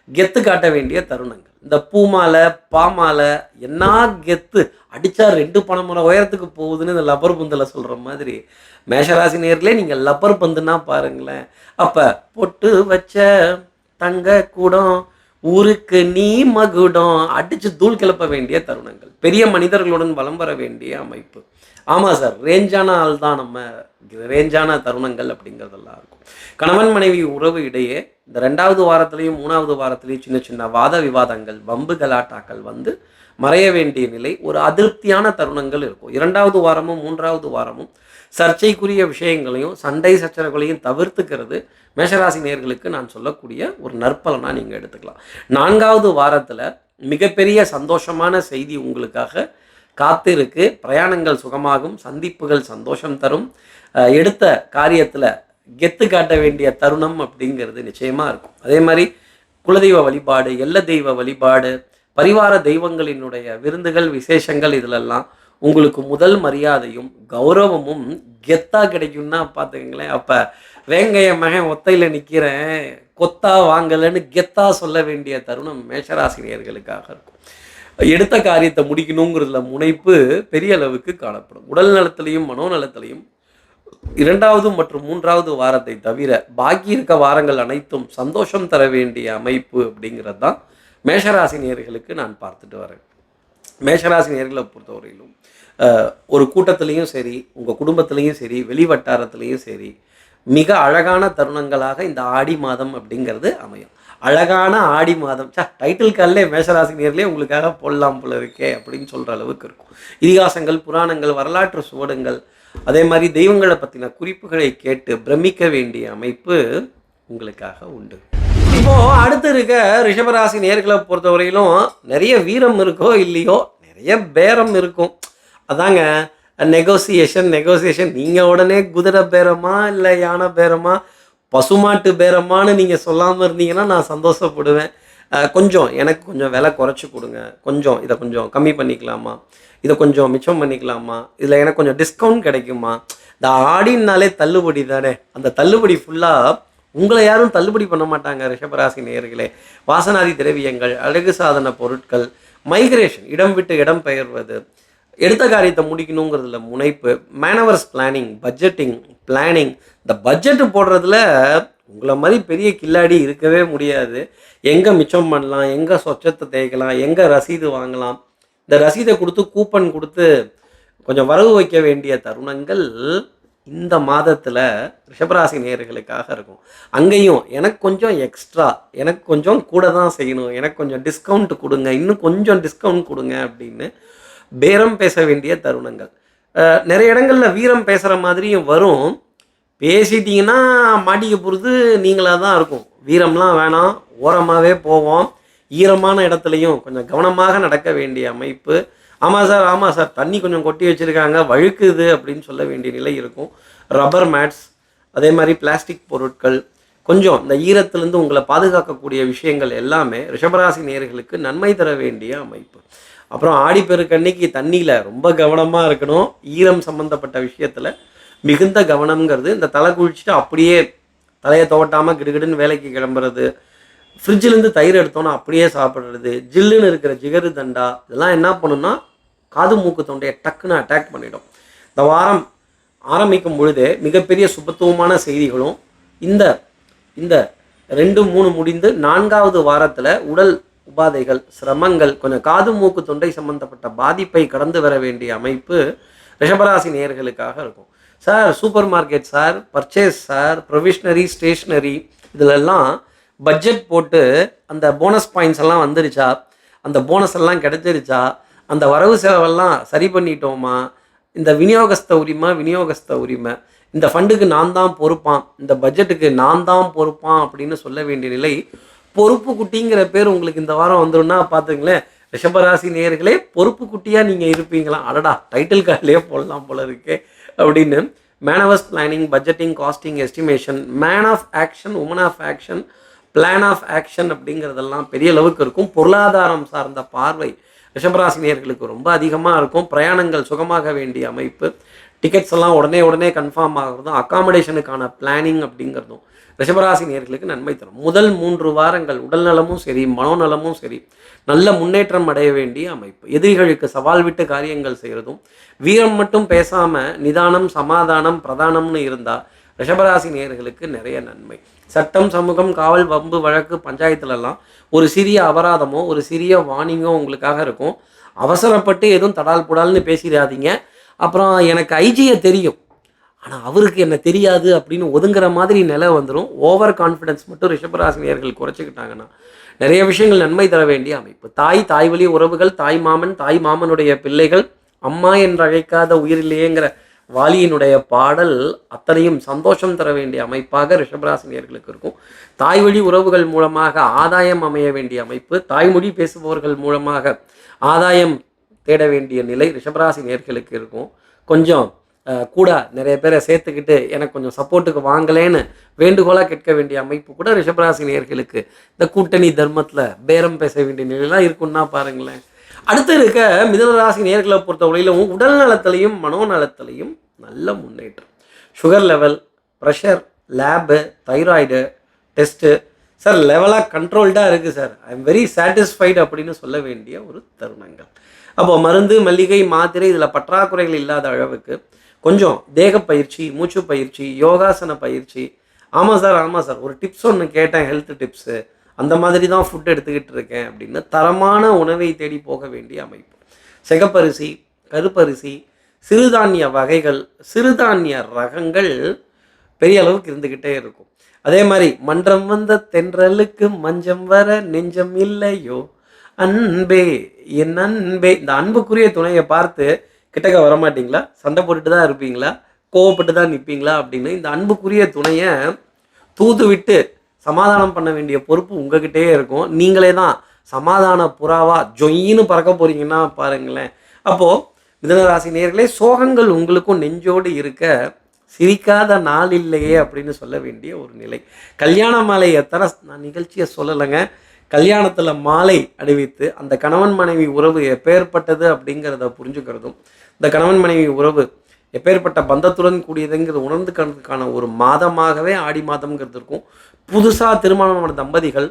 கெத்து காட்ட வேண்டிய தருணங்கள். இந்த பூமாலை பாமாலை என்ன கெத்து அடித்தா 2 பணமுறை உயரத்துக்கு போகுதுன்னு இந்த லப்பர் பந்தில் சொல்கிற மாதிரி மேஷராசி நேர்களே நீங்கள் லப்பர் பந்துன்னா பாருங்களேன். அப்போ பொட்டு வச்ச தங்க கூடம் ஊருக்கு நீ மகுடம் அடித்து தூள் கிளப்ப வேண்டிய தருணங்கள். பெரிய மனிதர்களுடன் வலம் வர வேண்டிய அமைப்பு. ஆமாம் சார், ரேஞ்சான ஆள் தான் நம்ம, ரேஞ்சான தருணங்கள் அப்படிங்கிறதெல்லாம் இருக்கும். கணவன் மனைவி உறவு இடையே இந்த 2வது வாரத்திலையும் 3வது வாரத்திலையும் சின்ன சின்ன வாத விவாதங்கள், வம்பு கலாட்டாக்கள் வந்து மறைய வேண்டிய நிலை, ஒரு அதிருப்தியான தருணங்கள் இருக்கும். 2வது வாரமும் 3வது வாரமும் சர்ச்சைக்குரிய விஷயங்களையும் சண்டை சச்சரவுகளையும் தவிர்த்துக்கிறது மேஷராசி நேயர்களுக்கு நான் சொல்லக்கூடிய ஒரு நற்பலனாக நீங்கள் எடுத்துக்கலாம். 4வது வாரத்தில் மிகப்பெரிய சந்தோஷமான செய்தி உங்களுக்காக காத்திருக்கு. பிரயாணங்கள் சுகமாகும், சந்திப்புகள் சந்தோஷம் தரும், எடுத்த காரியத்தில் கெத்து காட்ட வேண்டிய தருணம் அப்படிங்கிறது நிச்சயமாக இருக்கும். அதே மாதிரி குலதெய்வ வழிபாடு, எல்ல தெய்வ வழிபாடு, பரிவார தெய்வங்களினுடைய விருந்துகள், விசேஷங்கள், இதிலெல்லாம் உங்களுக்கு முதல் மரியாதையும் கௌரவமும் கெத்தா கிடைக்கும்னா பார்த்துக்கங்களேன். அப்போ வேங்கைய மகன் ஒத்தையில் நிற்கிறேன் கொத்தா வாங்கலைன்னு கெத்தா சொல்ல வேண்டிய தருணம் மேஷராசி நேயர்களுக்காக இருக்கும். எடுத்த காரியத்தை முடிக்கணுங்கிறதுல முனைப்பு பெரிய அளவுக்கு காணப்படும். உடல் நலத்திலையும் மனோநலத்திலையும் 2வது மற்றும் 3வது வாரத்தை தவிர பாக்கி இருக்க வாரங்கள் அனைத்தும் சந்தோஷம் தர வேண்டிய அமைப்பு அப்படிங்கிறது தான் மேஷராசி நேயர்களுக்கு நான் பார்த்துட்டு வரேன். மேஷராசி நேயர்களை பொறுத்தவரையிலும் ஒரு கூட்டத்திலையும் சரி, உங்கள் குடும்பத்திலையும் சரி, வெளி வட்டாரத்திலையும் சரி, மிக அழகான தருணங்களாக இந்த ஆடி மாதம் அப்படிங்கிறது அமையும். அழகான ஆடி மாதம், டைட்டில் காலிலே மேஷராசி நேயர்களே உங்களுக்காக போடலாம் போல இருக்கே அப்படின்னு சொல்கிற அளவுக்கு இருக்கும். இதிகாசங்கள், புராணங்கள், வரலாற்று சுவடுங்கள், அதே மாதிரி தெய்வங்களை பற்றின குறிப்புகளை கேட்டு பிரமிக்க வேண்டிய அமைப்பு உங்களுக்காக உண்டு. இப்போது அடுத்து இருக்க ரிஷபராசி நேயர்களை பொறுத்தவரையிலும் நிறைய வீரம் இருக்கோ இல்லையோ, நிறைய பேரம் இருக்கும். அதாங்க நெகோசியேஷன். நீங்கள் உடனே குதிரை பேரமா இல்லை யானை பேரமா பசுமாட்டு பேரமானு நீங்கள் சொல்லாமல் இருந்தீங்கன்னா நான் சந்தோஷப்படுவேன். எனக்கு கொஞ்சம் விலை குறைச்சி கொடுங்க, கொஞ்சம் இதை கொஞ்சம் கம்மி பண்ணிக்கலாமா, இதை கொஞ்சம் மிச்சம் பண்ணிக்கலாமா, இதில் எனக்கு கொஞ்சம் டிஸ்கவுண்ட் கிடைக்குமா. இந்த ஆடினாலே தள்ளுபடி தானே, அந்த தள்ளுபடி ஃபுல்லாக உங்களை யாரும் தள்ளுபடி பண்ண மாட்டாங்க ரிஷபராசி நேயர்களே. வாசனாதி திரவியங்கள், அழகு சாதன பொருட்கள், மைக்ரேஷன், இடம் விட்டு இடம் பெயர்வது, எடுத்த காரியத்தை முடிக்கணுங்கிறதுல முனைப்பு, மேனவர்ஸ் பிளானிங், பட்ஜெட்டிங் பிளானிங். இந்த பட்ஜெட்டு போடுறதுல உங்களை மாதிரி பெரிய கில்லாடி இருக்கவே முடியாது. எங்கே மிச்சம் பண்ணலாம், எங்கே சொச்சத்தை தேய்க்கலாம், எங்கே ரசீது வாங்கலாம், இந்த ரசீதை கொடுத்து கூப்பன் கொடுத்து கொஞ்சம் வரவு வைக்க வேண்டிய தருணங்கள் இந்த மாதத்தில் ரிஷபராசி நேயர்களுக்காக இருக்கும். அங்கேயும் எனக்கு கொஞ்சம் எக்ஸ்ட்ரா, எனக்கு கொஞ்சம் கூட தான் செய்யணும், எனக்கு கொஞ்சம் டிஸ்கவுண்ட் கொடுங்க, இன்னும் கொஞ்சம் டிஸ்கவுண்ட் கொடுங்க அப்படின்னு பேரம் பேச வேண்டிய தருணங்கள். நிறைய இடங்களில் வீரம் பேசுகிற மாதிரியும் வரும். பேசிட்டிங்கன்னா மாட்டிக்க போகிறது நீங்களாக தான் இருக்கும். வீரம்லாம் வேணாம், ஓரமாகவே போவோம். ஈரமான இடத்துலையும் கொஞ்சம் கவனமாக நடக்க வேண்டிய அமைப்பு. ஆமாம் சார் தண்ணி கொஞ்சம் கொட்டி வச்சுருக்காங்க, வழுக்குது அப்படின்னு சொல்ல வேண்டிய நிலை இருக்கும். ரப்பர் மேட்ஸ், அதே மாதிரி பிளாஸ்டிக் பொருட்கள், கொஞ்சம் இந்த ஈரத்திலிருந்து உங்களை பாதுகாக்கக்கூடிய விஷயங்கள் எல்லாமே ரிஷபராசி நேயர்களுக்கு நன்மை தர வேண்டிய அமைப்பு. அப்புறம் ஆடிப்பெருக்கன்னைக்கு தண்ணியில் ரொம்ப கவனமாக இருக்கணும். ஈரம் சம்மந்தப்பட்ட விஷயத்தில் மிகுந்த கவனம்ங்கிறது. இந்த தலை குளிச்சுட்டு அப்படியே தலையை துவட்டாமல் கிடுகிடுன்னு வேலைக்கு கிளம்புறது, ஃப்ரிட்ஜிலேருந்து தயிர் எடுத்தோன்னா அப்படியே சாப்பிட்றது, ஜில்லுன்னு இருக்கிற ஜிகரு தண்டா, இதெல்லாம் என்ன பண்ணுன்னா காது மூக்கு தொண்டையை டக்குன்னு அட்டாக் பண்ணிடும். இந்த வாரம் ஆரம்பிக்கும் பொழுதே மிகப்பெரிய சுபத்துவமான செய்திகளும் இந்த இந்த 2-3 முடிந்து 4வது வாரத்தில் உடல் உபாதைகள், சிரமங்கள், கொஞ்சம் காது மூக்கு தொண்டை சம்பந்தப்பட்ட பாதிப்பை கடந்து வர வேண்டிய அமைப்பு ரிஷபராசி நேயர்களுக்காக இருக்கும். Sir super market sir, purchase sir, ப்ரொவிஷ்னரி, stationery, இதிலெல்லாம் பட்ஜெட் போட்டு அந்த போனஸ் பாயிண்ட்ஸ் எல்லாம் வந்துருச்சா, அந்த போனஸ் எல்லாம் கிடைச்சிருச்சா, அந்த வரவு செலவெல்லாம் சரி பண்ணிட்டோமா, இந்த விநியோகஸ்த உரிமை, இந்த ஃபண்டுக்கு நான் தான் பொறுப்பான், இந்த பட்ஜெட்டுக்கு நான் தான் பொறுப்பான் அப்படின்னு சொல்ல வேண்டிய நிலை. பொறுப்பு குட்டிங்கிற பேர் உங்களுக்கு இந்த வாரம் வந்துடும்னா பார்த்துங்களேன், ரிஷபராசி நேயர்களே பொறுப்பு குட்டியாக நீங்கள் இருப்பீங்களா, அடடா டைட்டில் கார்டிலே போடலாம் போல இருக்கே அப்படின்னு. Manoeuvres planning, budgeting, costing, estimation, man of action, woman of action, plan of action அப்படிங்கிறதெல்லாம் பெரிய அளவுக்கு இருக்கும். பொருளாதாரம் சார்ந்த பார்வை ரிஷபராசி நேயர்களுக்கு ரொம்ப அதிகமாக இருக்கும். பிரயாணங்கள் சுகமாக வேண்டிய அமைப்பு. டிக்கெட்ஸ் எல்லாம் உடனே கன்ஃபார்ம் ஆகிறதும், அக்காமடேஷனுக்கான பிளானிங் அப்படிங்கிறதும் ரிஷபராசி நேயர்களுக்கு நன்மை தரும். முதல் 3 வாரங்கள் உடல் நலமும் சரி, மனோநலமும் சரி, நல்ல முன்னேற்றம் அடைய வேண்டிய அமைப்பு. எதிரிகளுக்கு சவால் விட்டு காரியங்கள் செய்கிறதும், வீரம் மட்டும் பேசாமல் நிதானம், சமாதானம் பிரதானம்னு இருந்தால் ரிஷபராசி நேயர்களுக்கு நிறைய நன்மை. சட்டம், சமூகம், காவல், வம்பு, வழக்கு, பஞ்சாயத்துலலாம் ஒரு சிறிய அபராதமோ ஒரு சிறிய வார்னிங்கோ உங்களுக்காக இருக்கும். அவசரப்பட்டு எதுவும் தடால் புடால்னு பேசிடாதீங்க. அப்புறம் எனக்கு ஐஜியை தெரியும் ஆனால் அவருக்கு என்ன தெரியாது அப்படின்னு ஒதுங்குற மாதிரி நிலை வந்துடும். ஓவர் கான்ஃபிடென்ஸ் மட்டும் ரிஷபராசி நேயர்கள் குறைச்சிக்கிட்டாங்கன்னா நிறைய விஷயங்கள் நன்மை தர வேண்டிய அமைப்பு. தாய் வழி உறவுகள், தாய் மாமனுடைய பிள்ளைகள், அம்மா என்று அழைக்காத உயிரில்லையேங்கிற வாலியினுடைய பாடல் அத்தனையும் சந்தோஷம் தர வேண்டிய அமைப்பாக ரிஷபராசி நேயர்களுக்கு இருக்கும். தாய் வழி உறவுகள் மூலமாக ஆதாயம் அமைய வேண்டிய அமைப்பு. தாய்மொழி பேசுபவர்கள் மூலமாக ஆதாயம் தேட வேண்டிய நிலை ரிஷபராசி நேயர்களுக்கு இருக்கும். கொஞ்சம் கூட நிறைய பேரை சேர்த்துக்கிட்டு எனக்கு கொஞ்சம் சப்போர்ட்டுக்கு வாங்கலேன்னு வேண்டுகோளாக கேட்க வேண்டிய அமைப்பு கூட ரிஷபராசி நேயர்களுக்கு இந்த கூட்டணி தர்மத்தில் பேரம் பேச வேண்டிய நிலையெல்லாம் இருக்குன்னா பாருங்களேன். அடுத்து இருக்க மிதுனராசி நேயர்களை பொறுத்தவரையிலும் உடல் நலத்திலையும் மனோநலத்திலையும் நல்ல முன்னேற்றம். Sugar level, pressure, lab, thyroid test sir லெவலாக கண்ட்ரோல்டாக இருக்குது sir, I am very satisfied அப்படின்னு சொல்ல வேண்டிய ஒரு தருணங்கள். அப்போ மருந்து, மல்லிகை, மாத்திரை இதில் பற்றாக்குறைகள் இல்லாத அளவுக்கு கொஞ்சம் தேக பயிற்சி, மூச்சு பயிற்சி, யோகாசன பயிற்சி. ஆமாம் சார் ஒரு டிப்ஸ் ஒன்று கேட்டேன், ஹெல்த் டிப்ஸு, அந்த மாதிரி தான் ஃபுட் எடுத்துக்கிட்டு இருக்கேன் அப்படின்னு தரமான உணவை தேடி போக வேண்டிய அமைப்பு. சிகப்பரிசி, கருப்பரிசி, சிறுதானிய வகைகள், சிறுதானிய ரகங்கள் பெரிய அளவுக்கு இருந்துக்கிட்டே இருக்கும். அதே மாதிரி மன்றம் வந்த தென்றலுக்கு மஞ்சம் வர நெஞ்சம் இல்லையோ அன்பே என் அன்பே, இந்த அன்புக்குரிய துணையை பார்த்து கிட்டக்க வரமாட்டிங்களா, சண்டை போட்டுட்டு தான் இருப்பீங்களா, கோவப்பட்டு தான் நிற்பீங்களா அப்படின்னு இந்த அன்புக்குரிய துணையை தூது விட்டு சமாதானம் பண்ண வேண்டிய பொறுப்பு உங்ககிட்டே இருக்கும். நீங்களே தான் சமாதான புறாவா ஜொயின்னு பறக்க போறீங்கன்னா பாருங்களேன். அப்போது மிதுனராசி நேயர்களே, சோகங்கள் உங்களுக்கும் நெஞ்சோடு இருக்க சிரிக்காத நாள் இல்லையே அப்படின்னு சொல்ல வேண்டிய ஒரு நிலை. கல்யாண மாலை எத்தனை நான் நிகழ்ச்சியை சொல்லலைங்க, கல்யாணத்தில் மாலை அணிவித்து அந்த கணவன் மனைவி உறவு எப்பேற்பட்டது அப்படிங்கிறத புரிஞ்சுக்கிறதும், இந்த கணவன் மனைவி உறவு எப்பேற்பட்ட பந்தத்துடன் கூடியதுங்கிறது உணர்ந்துக்கிறதுக்கான ஒரு மாதமாகவே ஆடி மாதம்ங்கிறது இருக்கும். புதுசாக திருமணமான தம்பதிகள்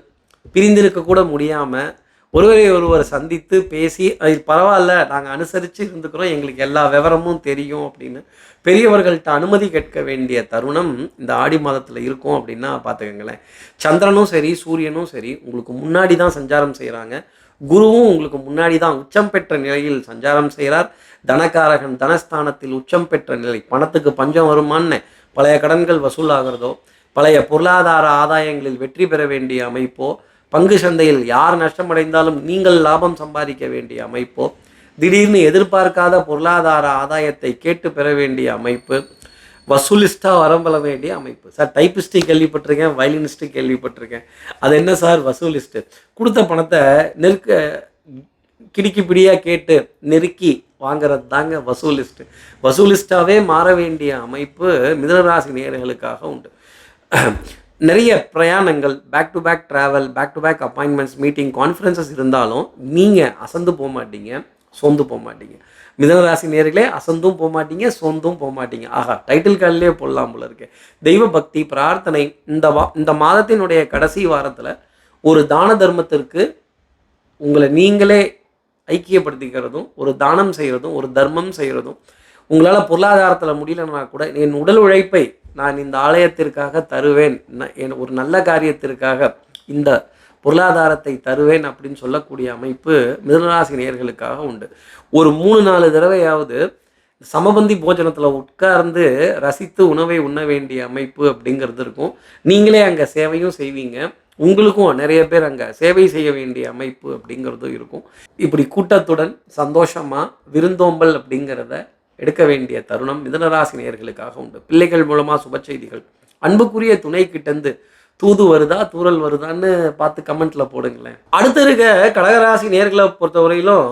பிரிந்திருக்க கூட முடியாமல் ஒருவரை சந்தித்து பேசி அது பரவாயில்ல நாங்கள் அனுசரித்து இருந்துக்கிறோம், எங்களுக்கு எல்லா விவரமும் தெரியும் அப்படின்னு பெரியவர்கள்ட்ட அனுமதி கேட்க வேண்டிய தருணம் இந்த ஆடி மாதத்தில் இருக்கும் அப்படின்னா பார்த்துக்கங்களேன். சந்திரனும் சரி, சூரியனும் சரி உங்களுக்கு முன்னாடி தான் சஞ்சாரம் செய்கிறாங்க. குருவும் உங்களுக்கு முன்னாடி தான் உச்சம் பெற்ற நிலையில் சஞ்சாரம் செய்கிறார். தனகாரகன் தனஸ்தானத்தில் உச்சம் பெற்ற நிலை. பணத்துக்கு பஞ்சம் வருமானு பழைய கடன்கள் வசூலாகிறதோ, பழைய பொருளாதார ஆதாயங்களில் வெற்றி பெற வேண்டிய அமைப்போ, பங்கு சந்தையில் யார் நஷ்டமடைந்தாலும் நீங்கள் லாபம் சம்பாதிக்க வேண்டிய அமைப்போ, திடீர்னு எதிர்பார்க்காத பொருளாதார ஆதாயத்தை கேட்டு பெற வேண்டிய அமைப்பு, வசூலிஸ்டாக வரம்பல வேண்டிய அமைப்பு. சார் டைப்பிஸ்ட்டு கேள்விப்பட்டிருக்கேன், வயலினிஸ்ட்டு கேள்விப்பட்டிருக்கேன், அது என்ன சார் வசூலிஸ்ட்டு? கொடுத்த பணத்தை கிடுக்கி பிடியாக கேட்டு நெருக்கி வாங்கிறது தாங்க வசூலிஸ்ட்டு. வசூலிஸ்டாகவே மாற வேண்டிய அமைப்பு மிதுனராசி நேயர்களுக்காக உண்டு. நிறைய பிரயாணங்கள், back to back travel, back to back appointments, meeting, conferences இருந்தாலும் நீங்கள் அசந்து போக மாட்டீங்க, சோர்ந்து போக மாட்டீங்க. மிதனராசி நேயர்களே, அசந்தும் போக மாட்டீங்க, சோர்ந்தும் போக மாட்டீங்க. ஆஹா, டைட்டில் கார்டிலே போடலாம் போல இருக்கு. தெய்வ பக்தி, பிரார்த்தனை. இந்த மாதத்தினுடைய கடைசி வாரத்தில் ஒரு தான தர்மத்திற்கு உங்களை நீங்களே ஐக்கியப்படுத்திக்கிறதும், ஒரு தானம் செய்கிறதும், ஒரு தர்மம் செய்கிறதும், உங்களால் பொருளாதாரத்தில் முடியலன்னா கூட என் உடல் உழைப்பை நான் இந்த ஆலயத்திற்காக தருவேன், என் ஒரு நல்ல காரியத்திற்காக இந்த பொருளாதாரத்தை தருவேன் அப்படின்னு சொல்லக்கூடிய அமைப்பு மிதுனராசி நேயர்களுக்காக உண்டு. ஒரு 3-4 தடவையாவது சமபந்தி போஜனத்தில் உட்கார்ந்து ரசித்து உணவை உண்ண வேண்டிய அமைப்பு அப்படிங்கிறது இருக்கும். நீங்களே அங்கே சேவையும் செய்வீங்க, உங்களுக்கும் நிறைய பேர் அங்கே சேவை செய்ய வேண்டிய அமைப்பு அப்படிங்கிறதும் இருக்கும். இப்படி கூட்டத்துடன் சந்தோஷமாக விருந்தோம்பல் அப்படிங்கிறத எடுக்க வேண்டிய தருணம் மிதுனராசி நேயர்களுக்காக உண்டு. பிள்ளைகள் மூலமாக சுப செய்திகள், அன்புக்குரிய துணை கிட்டேருந்து தூது வருதா தூரல் வருதான்னு பார்த்து கமெண்ட்டில் போடுங்களேன். அடுத்து இருக்க கடகராசி நேயர்களை பொறுத்தவரையிலும்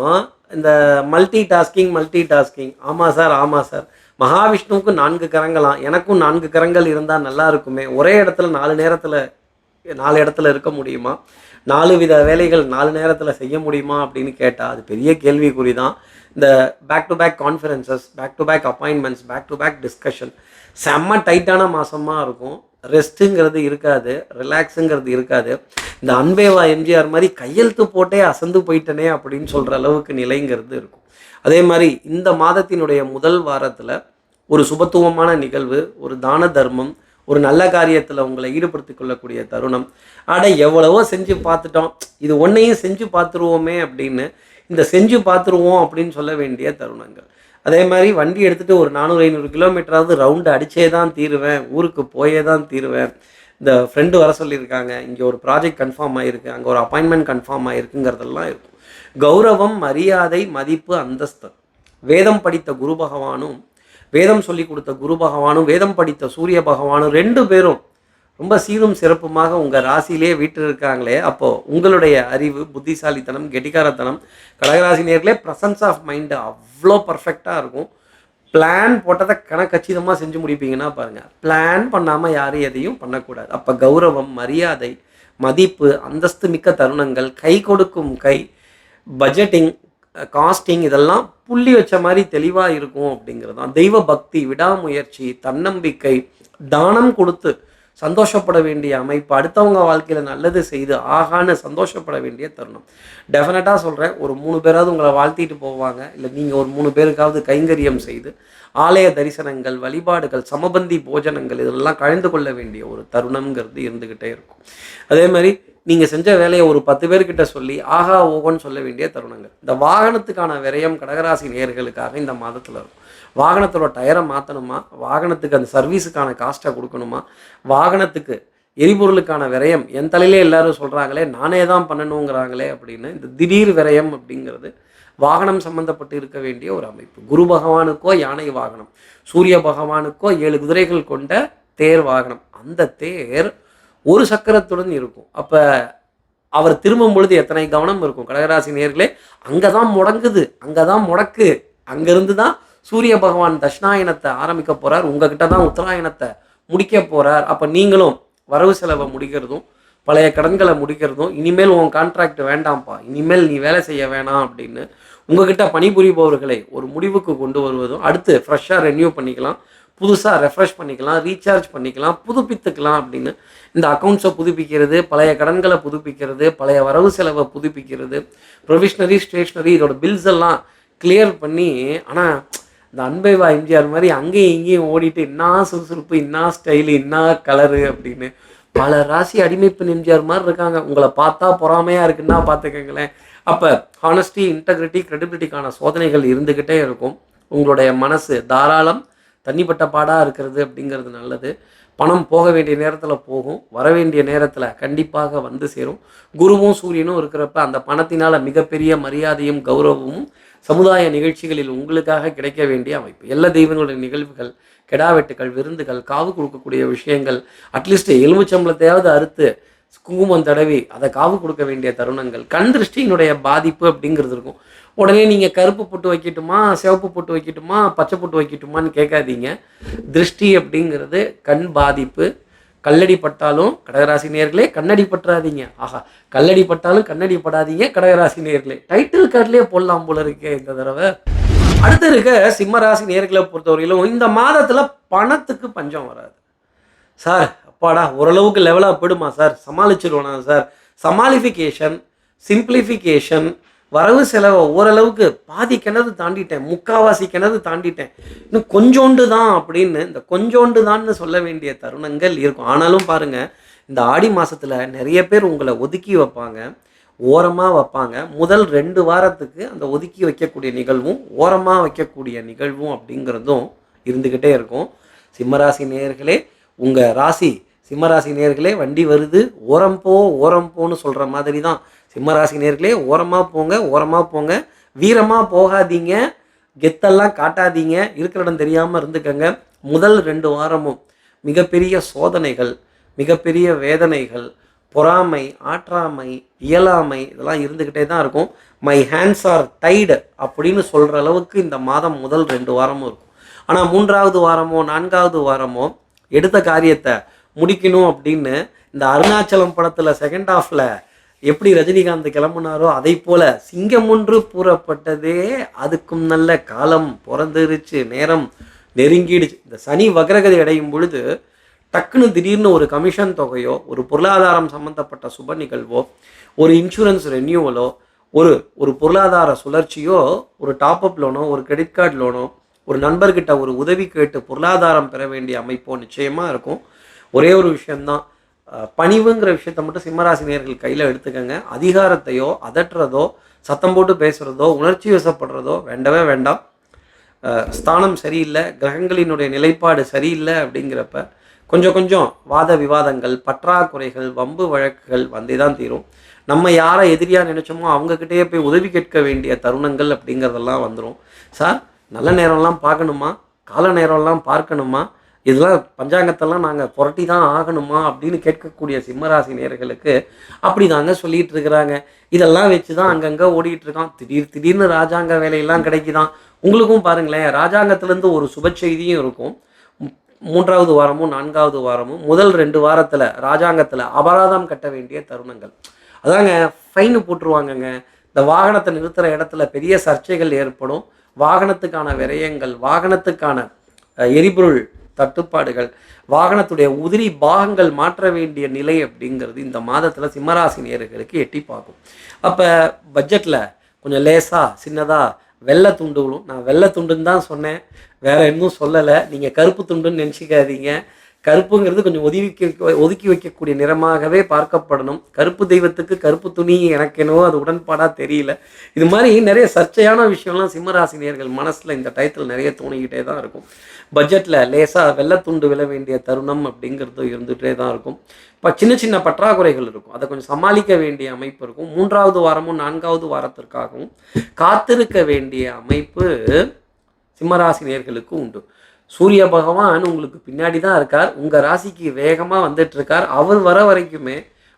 இந்த மல்டி டாஸ்கிங். ஆமாம் சார், மகாவிஷ்ணுவுக்கு 4 கரங்களாம், எனக்கும் 4 கரங்கள் இருந்தால் நல்லா இருக்குமே, ஒரே இடத்துல 4 இடத்துல இருக்க முடியுமா, 4 வித வேலைகள் 4 நேரத்தில் செய்ய முடியுமா அப்படின்னு கேட்டால் அது பெரிய கேள்விக்குறி தான். இந்த back to back conferences, back to back appointments, back to back discussion செம்ம டைட்டான மாதமாக இருக்கும். ரெஸ்ட்டுங்கிறது இருக்காது, ரிலாக்ஸுங்கிறது இருக்காது. இந்த அன்பேவா எம்ஜிஆர் மாதிரி கையெழுத்து போட்டே அசந்து போயிட்டனே அப்படின்னு சொல்கிற அளவுக்கு நிலைங்கிறது இருக்கும். அதே மாதிரி இந்த மாதத்தினுடைய முதல் வாரத்தில் ஒரு சுபத்துவமான நிகழ்வு, ஒரு தான தர்மம், ஒரு நல்ல காரியத்தில் உங்களை ஈடுபடுத்திக் கொள்ளக்கூடிய தருணம். எவ்வளவோ செஞ்சு பார்த்துட்டோம், இது ஒன்றையும் செஞ்சு பார்த்துருவோமே அப்படின்னு இந்த செஞ்சு பார்த்துருவோம் அப்படின்னு சொல்ல வேண்டிய தருணங்கள். அதே மாதிரி வண்டி எடுத்துகிட்டு ஒரு 400-500 கிலோமீட்டராவது ரவுண்டு அடித்தே தான் தீருவேன், ஊருக்கு போயே தான் தீருவேன். இந்த ஃப்ரெண்டு வர சொல்லியிருக்காங்க, இங்கே ஒரு ப்ராஜெக்ட் கன்ஃபார்ம் ஆகிருக்கு, அங்கே ஒரு அப்பாயின்மெண்ட் கன்ஃபார்ம் ஆகிருக்குங்கிறதெல்லாம் இருக்கும். கௌரவம், மரியாதை, மதிப்பு, அந்தஸ்து. வேதம் படித்த குரு பகவானும், வேதம் சொல்லி கொடுத்த குரு பகவானும், வேதம் படித்த சூரிய பகவானும் 2 பேரும் ரொம்ப சீரும் சிறப்புமாக உங்கள் ராசியிலே வீட்டில் இருக்காங்களே, அப்போது உங்களுடைய அறிவு, புத்திசாலித்தனம், கெட்டிக்காரத்தனம், கடகராசி நேயர்களே ப்ரெசன்ஸ் ஆஃப் மைண்டு அவ்வளோ பர்ஃபெக்டாக இருக்கும். பிளான் போட்டதை கணக்கச்சிதமாக செஞ்சு முடிப்பீங்கன்னா பாருங்கள், பிளான் பண்ணாமல் யாரும் எதையும் பண்ணக்கூடாது. அப்போ கௌரவம், மரியாதை, மதிப்பு, அந்தஸ்து மிக்க தருணங்கள், கை கொடுக்கும் கை, பட்ஜெட்டிங், காஸ்டிங் இதெல்லாம் புள்ளி வச்ச மாதிரி தெளிவாக இருக்கும் அப்படிங்கிறது தான். தெய்வ பக்தி, விடாமுயற்சி, தன்னம்பிக்கை, தானம் கொடுத்து சந்தோஷப்பட வேண்டிய அமைப்பு, அடுத்தவங்க வாழ்க்கையில் நல்லது செய்து ஆகான்னு சந்தோஷப்பட வேண்டிய தருணம். டெஃபினட்டாக சொல்கிறேன், ஒரு 3 பேராவது உங்களை வாழ்த்திட்டு போவாங்க, இல்லை நீங்கள் ஒரு 3 பேருக்காவது கைங்கரியம் செய்து ஆலய தரிசனங்கள், வழிபாடுகள், சமபந்தி போஜனங்கள் இதெல்லாம் கலந்து கொள்ள வேண்டிய ஒரு தருணம்ங்கிறது இருந்துக்கிட்டே இருக்கும். அதே மாதிரி நீங்கள் செஞ்ச வேலையை ஒரு 10 பேர்கிட்ட சொல்லி ஆகா ஓகோன்னு சொல்ல வேண்டிய தருணங்கள். இந்த வாகனத்துக்கான விரயம் கடகராசி நேயர்களுக்காக இந்த மாதத்தில் இருக்கும். வாகனத்தோட டயரை மாற்றணுமா, வாகனத்துக்கு அந்த சர்வீஸுக்கான காஸ்ட்டை கொடுக்கணுமா, வாகனத்துக்கு எரிபொருளுக்கான விரயம் என் தலையிலே எல்லாரும் சொல்கிறாங்களே, நானே தான் பண்ணணுங்கிறாங்களே அப்படின்னு இந்த திடீர் விரயம் அப்படிங்கிறது வாகனம் சம்பந்தப்பட்டு இருக்க வேண்டிய ஒரு அமைப்பு. குரு பகவானுக்கோ யானை வாகனம், சூரிய பகவானுக்கோ 7 குதிரைகள் கொண்ட தேர் வாகனம். அந்த தேர் ஒரு சக்கரத்துடன் இருக்கும். அப்போ அவர் திரும்பும் பொழுது எத்தனை கவனம் இருக்கும் கடகராசி நேயர்களே. அங்கே தான் முடங்குது, அங்கே தான் முடக்கு, அங்கேருந்து தான் சூரிய பகவான் தட்சிணாயனத்தை ஆரம்பிக்க போகிறார், உங்ககிட்ட தான் உத்தராயணத்தை முடிக்க போகிறார். அப்போ நீங்களும் வரவு செலவை முடிக்கிறதும், பழைய கடன்களை முடிக்கிறதும், இனிமேல் உன் கான்ட்ராக்ட் வேண்டாம்ப்பா, இனிமேல் நீ வேலை செய்ய வேணாம் அப்படின்னு உங்ககிட்ட பணிபுரிபவர்களை ஒரு முடிவுக்கு கொண்டு வருவதும், அடுத்து ஃப்ரெஷ்ஷாக ரெனியூ பண்ணிக்கலாம், புதுசாக ரெஃப்ரெஷ் பண்ணிக்கலாம், ரீசார்ஜ் பண்ணிக்கலாம், புதுப்பித்துக்கலாம் அப்படின்னு இந்த அக்கௌண்ட்ஸை புதுப்பிக்கிறது, பழைய கடன்களை புதுப்பிக்கிறது, பழைய வரவு செலவை புதுப்பிக்கிறது, ப்ரொவிஷ்னரி, ஸ்டேஷ்னரி இதோட பில்ஸ் எல்லாம் கிளியர் பண்ணி. ஆனால் இந்த அன்பேவா எம்ஜிஆர் மாதிரி அங்கேயும் இங்கேயும் ஓடிட்டு இன்னா சுறுசுறுப்பு, இன்னா ஸ்டைலு, இன்னா கலரு அப்படின்னு பல ராசி அடிமைப்பு எம்ஜிஆர் மாதிரி இருக்காங்க. உங்களை பார்த்தா பொறாமையாக இருக்குன்னா பார்த்துக்கங்களேன். அப்போ ஹானஸ்டி, இன்டெகிரிட்டி, கிரெடிபிலிட்டிக்கான சோதனைகள் இருந்துக்கிட்டே இருக்கும். உங்களுடைய மனசு தாராளம், தண்ணிப்பட்ட பாடாக இருக்கிறது அப்படிங்கிறது நல்லது. பணம் போக வேண்டிய நேரத்தில் போகும், வர வேண்டிய நேரத்தில் கண்டிப்பாக வந்து சேரும். குருவும் சூரியனும் இருக்கிறப்ப அந்த பணத்தினால் மிகப்பெரிய மரியாதையும் கௌரவமும் சமுதாய நிகழ்ச்சிகளில் உங்களுக்காக கிடைக்க வேண்டிய அமைப்பு. எல்லா தெய்வங்களுடைய நிகழ்வுகள், கெடாவெட்டுகள், விருந்துகள், காவு கொடுக்கக்கூடிய விஷயங்கள், அட்லீஸ்ட் எலுமிச்சம்பளத்தையாவது அறுத்து குங்குமம் தடவி அதை காவு கொடுக்க வேண்டிய தருணங்கள், கண் திருஷ்டியினுடைய பாதிப்பு அப்படிங்கிறது இருக்கும். உடனே நீங்கள் கருப்பு பொட்டு வைக்கட்டுமா, சிவப்பு பொட்டு வைக்கட்டுமா, பச்சை பொட்டு வைக்கட்டுமான்னு கேட்காதீங்க. திருஷ்டி அப்படிங்கிறது கண் பாதிப்பு, கல்லடி பட்டாலும் கடகராசி நேயர்களே கண்ணடி பற்றாதீங்க. ஆஹா, கல்லடி பட்டாலும் கண்ணடி படாதீங்க கடகராசி நேயர்களே. டைட்டில் கார்ட்லேயே போடலாம் போல இருக்கே இந்த தடவை. அடுத்து இருக்க சிம்மராசி நேயர்களை பொறுத்தவரையிலும் இந்த மாதத்தில் பணத்துக்கு பஞ்சம் வராது. சார் அப்பாடா ஓரளவுக்கு லெவலாக போயிடுமா சார், சமாளிச்சிருவோனா சார், சமாளிஃபிகேஷன், சிம்பிளிஃபிகேஷன், வரவு செலவை ஓரளவுக்கு பாதி கிணறு தாண்டிட்டேன், முக்காவாசி கிணறு தாண்டிட்டேன், இன்னும் கொஞ்சோண்டு தான் அப்படின்னு இந்த கொஞ்சோண்டு தான்னு சொல்ல வேண்டிய தருணங்கள் இருக்கும். ஆனாலும் பாருங்கள், இந்த ஆடி மாதத்தில் நிறைய பேர் உங்களை ஒதுக்கி வைப்பாங்க, ஓரமாக வைப்பாங்க. முதல் 2 வாரத்துக்கு அந்த ஒதுக்கி வைக்கக்கூடிய நிகழ்வும் ஓரமாக வைக்கக்கூடிய நிகழ்வும் அப்படிங்கிறதும் இருந்துக்கிட்டே இருக்கும். சிம்மராசி நேயர்களே, உங்கள் ராசி சிம்மராசி நேயர்களே வண்டி வருது ஓரம் போன்னு சொல்கிற மாதிரி தான். சிம்மராசி நேயர்களே ஓரமாக போங்க, வீரமாக போகாதீங்க, கெத்தெல்லாம் காட்டாதீங்க, இருக்கிற இடம் தெரியாமல் இருந்துக்கங்க. முதல் 2 வாரமும் மிகப்பெரிய சோதனைகள், மிகப்பெரிய வேதனைகள், பொறாமை, ஆற்றாமை, இயலாமை இதெல்லாம் இருந்துக்கிட்டே தான் இருக்கும். மை ஹேண்ட்ஸ் ஆர் டைடு அப்படின்னு சொல்கிற அளவுக்கு இந்த மாதம் முதல் 2 வாரமும் இருக்கும். ஆனால் 3வது வாரமோ 4வது வாரமோ எடுத்த காரியத்தை முடிக்கணும் அப்படின்னு இந்த அருணாச்சலம் படத்தில் செகண்ட் ஹாஃபில் எப்படி ரஜினிகாந்த் கிளம்புனாரோ அதை போல சிங்கம் ஒன்று கூறப்பட்டதே அதுக்கும் நல்ல காலம் பிறந்துருச்சு, நேரம் நெருங்கிடுச்சு. இந்த சனி வக்ரகதி அடையும் பொழுது டக்குன்னு திடீர்னு ஒரு கமிஷன் தொகையோ, ஒரு பொருளாதாரம் சம்மந்தப்பட்ட சுப நிகழ்வோ, ஒரு இன்சூரன்ஸ் ரெனியூவலோ, ஒரு பொருளாதார சுழற்சியோ, ஒரு டாப்அப் லோனோ, ஒரு கிரெடிட் கார்டு லோனோ, ஒரு நண்பர்கிட்ட ஒரு உதவி கேட்டு பொருளாதாரம் பெற வேண்டிய அமைப்போ நிச்சயமாக இருக்கும். ஒரே ஒரு விஷயந்தான், பணிவுங்கிற விஷயத்த மட்டும் சிம்மராசி நேயர்கள் கையில் எடுத்துக்கங்க. அதிகாரத்தையோ அதட்டுறதோ சத்தம் போட்டு பேசுகிறதோ உணர்ச்சி வசப்படுறதோ வேண்டவே வேண்டாம். ஸ்தானம் சரியில்லை, கிரகங்களினுடைய நிலைப்பாடு சரியில்லை அப்படிங்கிறப்ப கொஞ்சம் வாத விவாதங்கள், பற்றாக்குறைகள், வம்பு வழக்குகள் வந்தே தான் தீரும். நம்ம யாரை எதிரியாக நினச்சோமோ அவங்கக்கிட்டேயே போய் உதவி கேட்க வேண்டிய தருணங்கள் அப்படிங்கிறதெல்லாம் வந்துடும். சார் நல்ல நேரம்லாம் பார்க்கணுமா, கால நேரம்லாம் பார்க்கணுமா, இதெல்லாம் பஞ்சாங்கத்தெல்லாம் நாங்கள் புரட்டி தான் ஆகணுமா அப்படின்னு கேட்கக்கூடிய சிம்மராசி நேயர்களுக்கு அப்படி தாங்க சொல்லிகிட்டு இருக்கிறாங்க. இதெல்லாம் வச்சு தான் அங்கங்கே ஓடிட்டு இருக்கான். திடீர்னு ராஜாங்க வேலையெல்லாம் கிடைக்குதான். உங்களுக்கும் பாருங்களேன், ராஜாங்கத்திலேருந்து ஒரு சுப செய்தியும் இருக்கும். 3வது வாரமும் 4வது வாரமும் முதல் 2 வாரத்தில் ராஜாங்கத்தில் அபராதம் கட்ட வேண்டிய தருணங்கள். அதாங்க ஃபைனு போட்டுருவாங்கங்க. இந்த வாகனத்தை நிறுத்துகிற இடத்துல பெரிய சர்ச்சைகள் ஏற்படும். வாகனத்துக்கான விரயங்கள், வாகனத்துக்கான எரிபொருள் தட்டுப்பாடுகள், வாகனத்துடைய உதிரி பாகங்கள் மாற்ற வேண்டிய நிலை அப்படிங்கிறது இந்த மாதத்தில் சிம்மராசி நேயர்களுக்கு எட்டி பார்க்கும். அப்போ பட்ஜெட்டில் கொஞ்சம் லேசாக சின்னதாக வெள்ளை துண்டு விழும். நான் வெள்ளை துண்டுன்னு தான் சொன்னேன், வேறு இன்னும் சொல்லலை. நீங்கள் கருப்பு துண்டுன்னு நினச்சிக்காதீங்க. கருப்புங்கிறது கொஞ்சம் ஒதுக்கி வைக்கக்கூடிய நிறமாகவே பார்க்கப்படணும். கருப்பு தெய்வத்துக்கு கருப்பு துணி எனக்கு என்னவோ அது உடன்பாடாக தெரியல. இது மாதிரி நிறைய சர்ச்சையான விஷயம்லாம் சிம்மராசி நேயர்கள் மனசில் இந்த டயத்தில் நிறைய தோணிக்கிட்டே தான் இருக்கும். பட்ஜெட்டில் லேசாக வெள்ளத்துண்டு விழ வேண்டிய தருணம் அப்படிங்கிறது இருந்துகிட்டே தான் இருக்கும். இப்போ சின்ன பற்றாக்குறைகள் இருக்கும், அதை கொஞ்சம் சமாளிக்க வேண்டிய அமைப்பு இருக்கும். 3வது வாரமும் 4வது வாரத்திற்காகவும் காத்திருக்க வேண்டிய அமைப்பு சிம்மராசி நேயர்களுக்கு உண்டு. சூரிய பகவான் உங்களுக்கு பின்னாடி தான் இருக்கார், உங்கள் ராசிக்கு வேகமாக வந்துட்டு இருக்கார். அவர் வர வரைக்குமே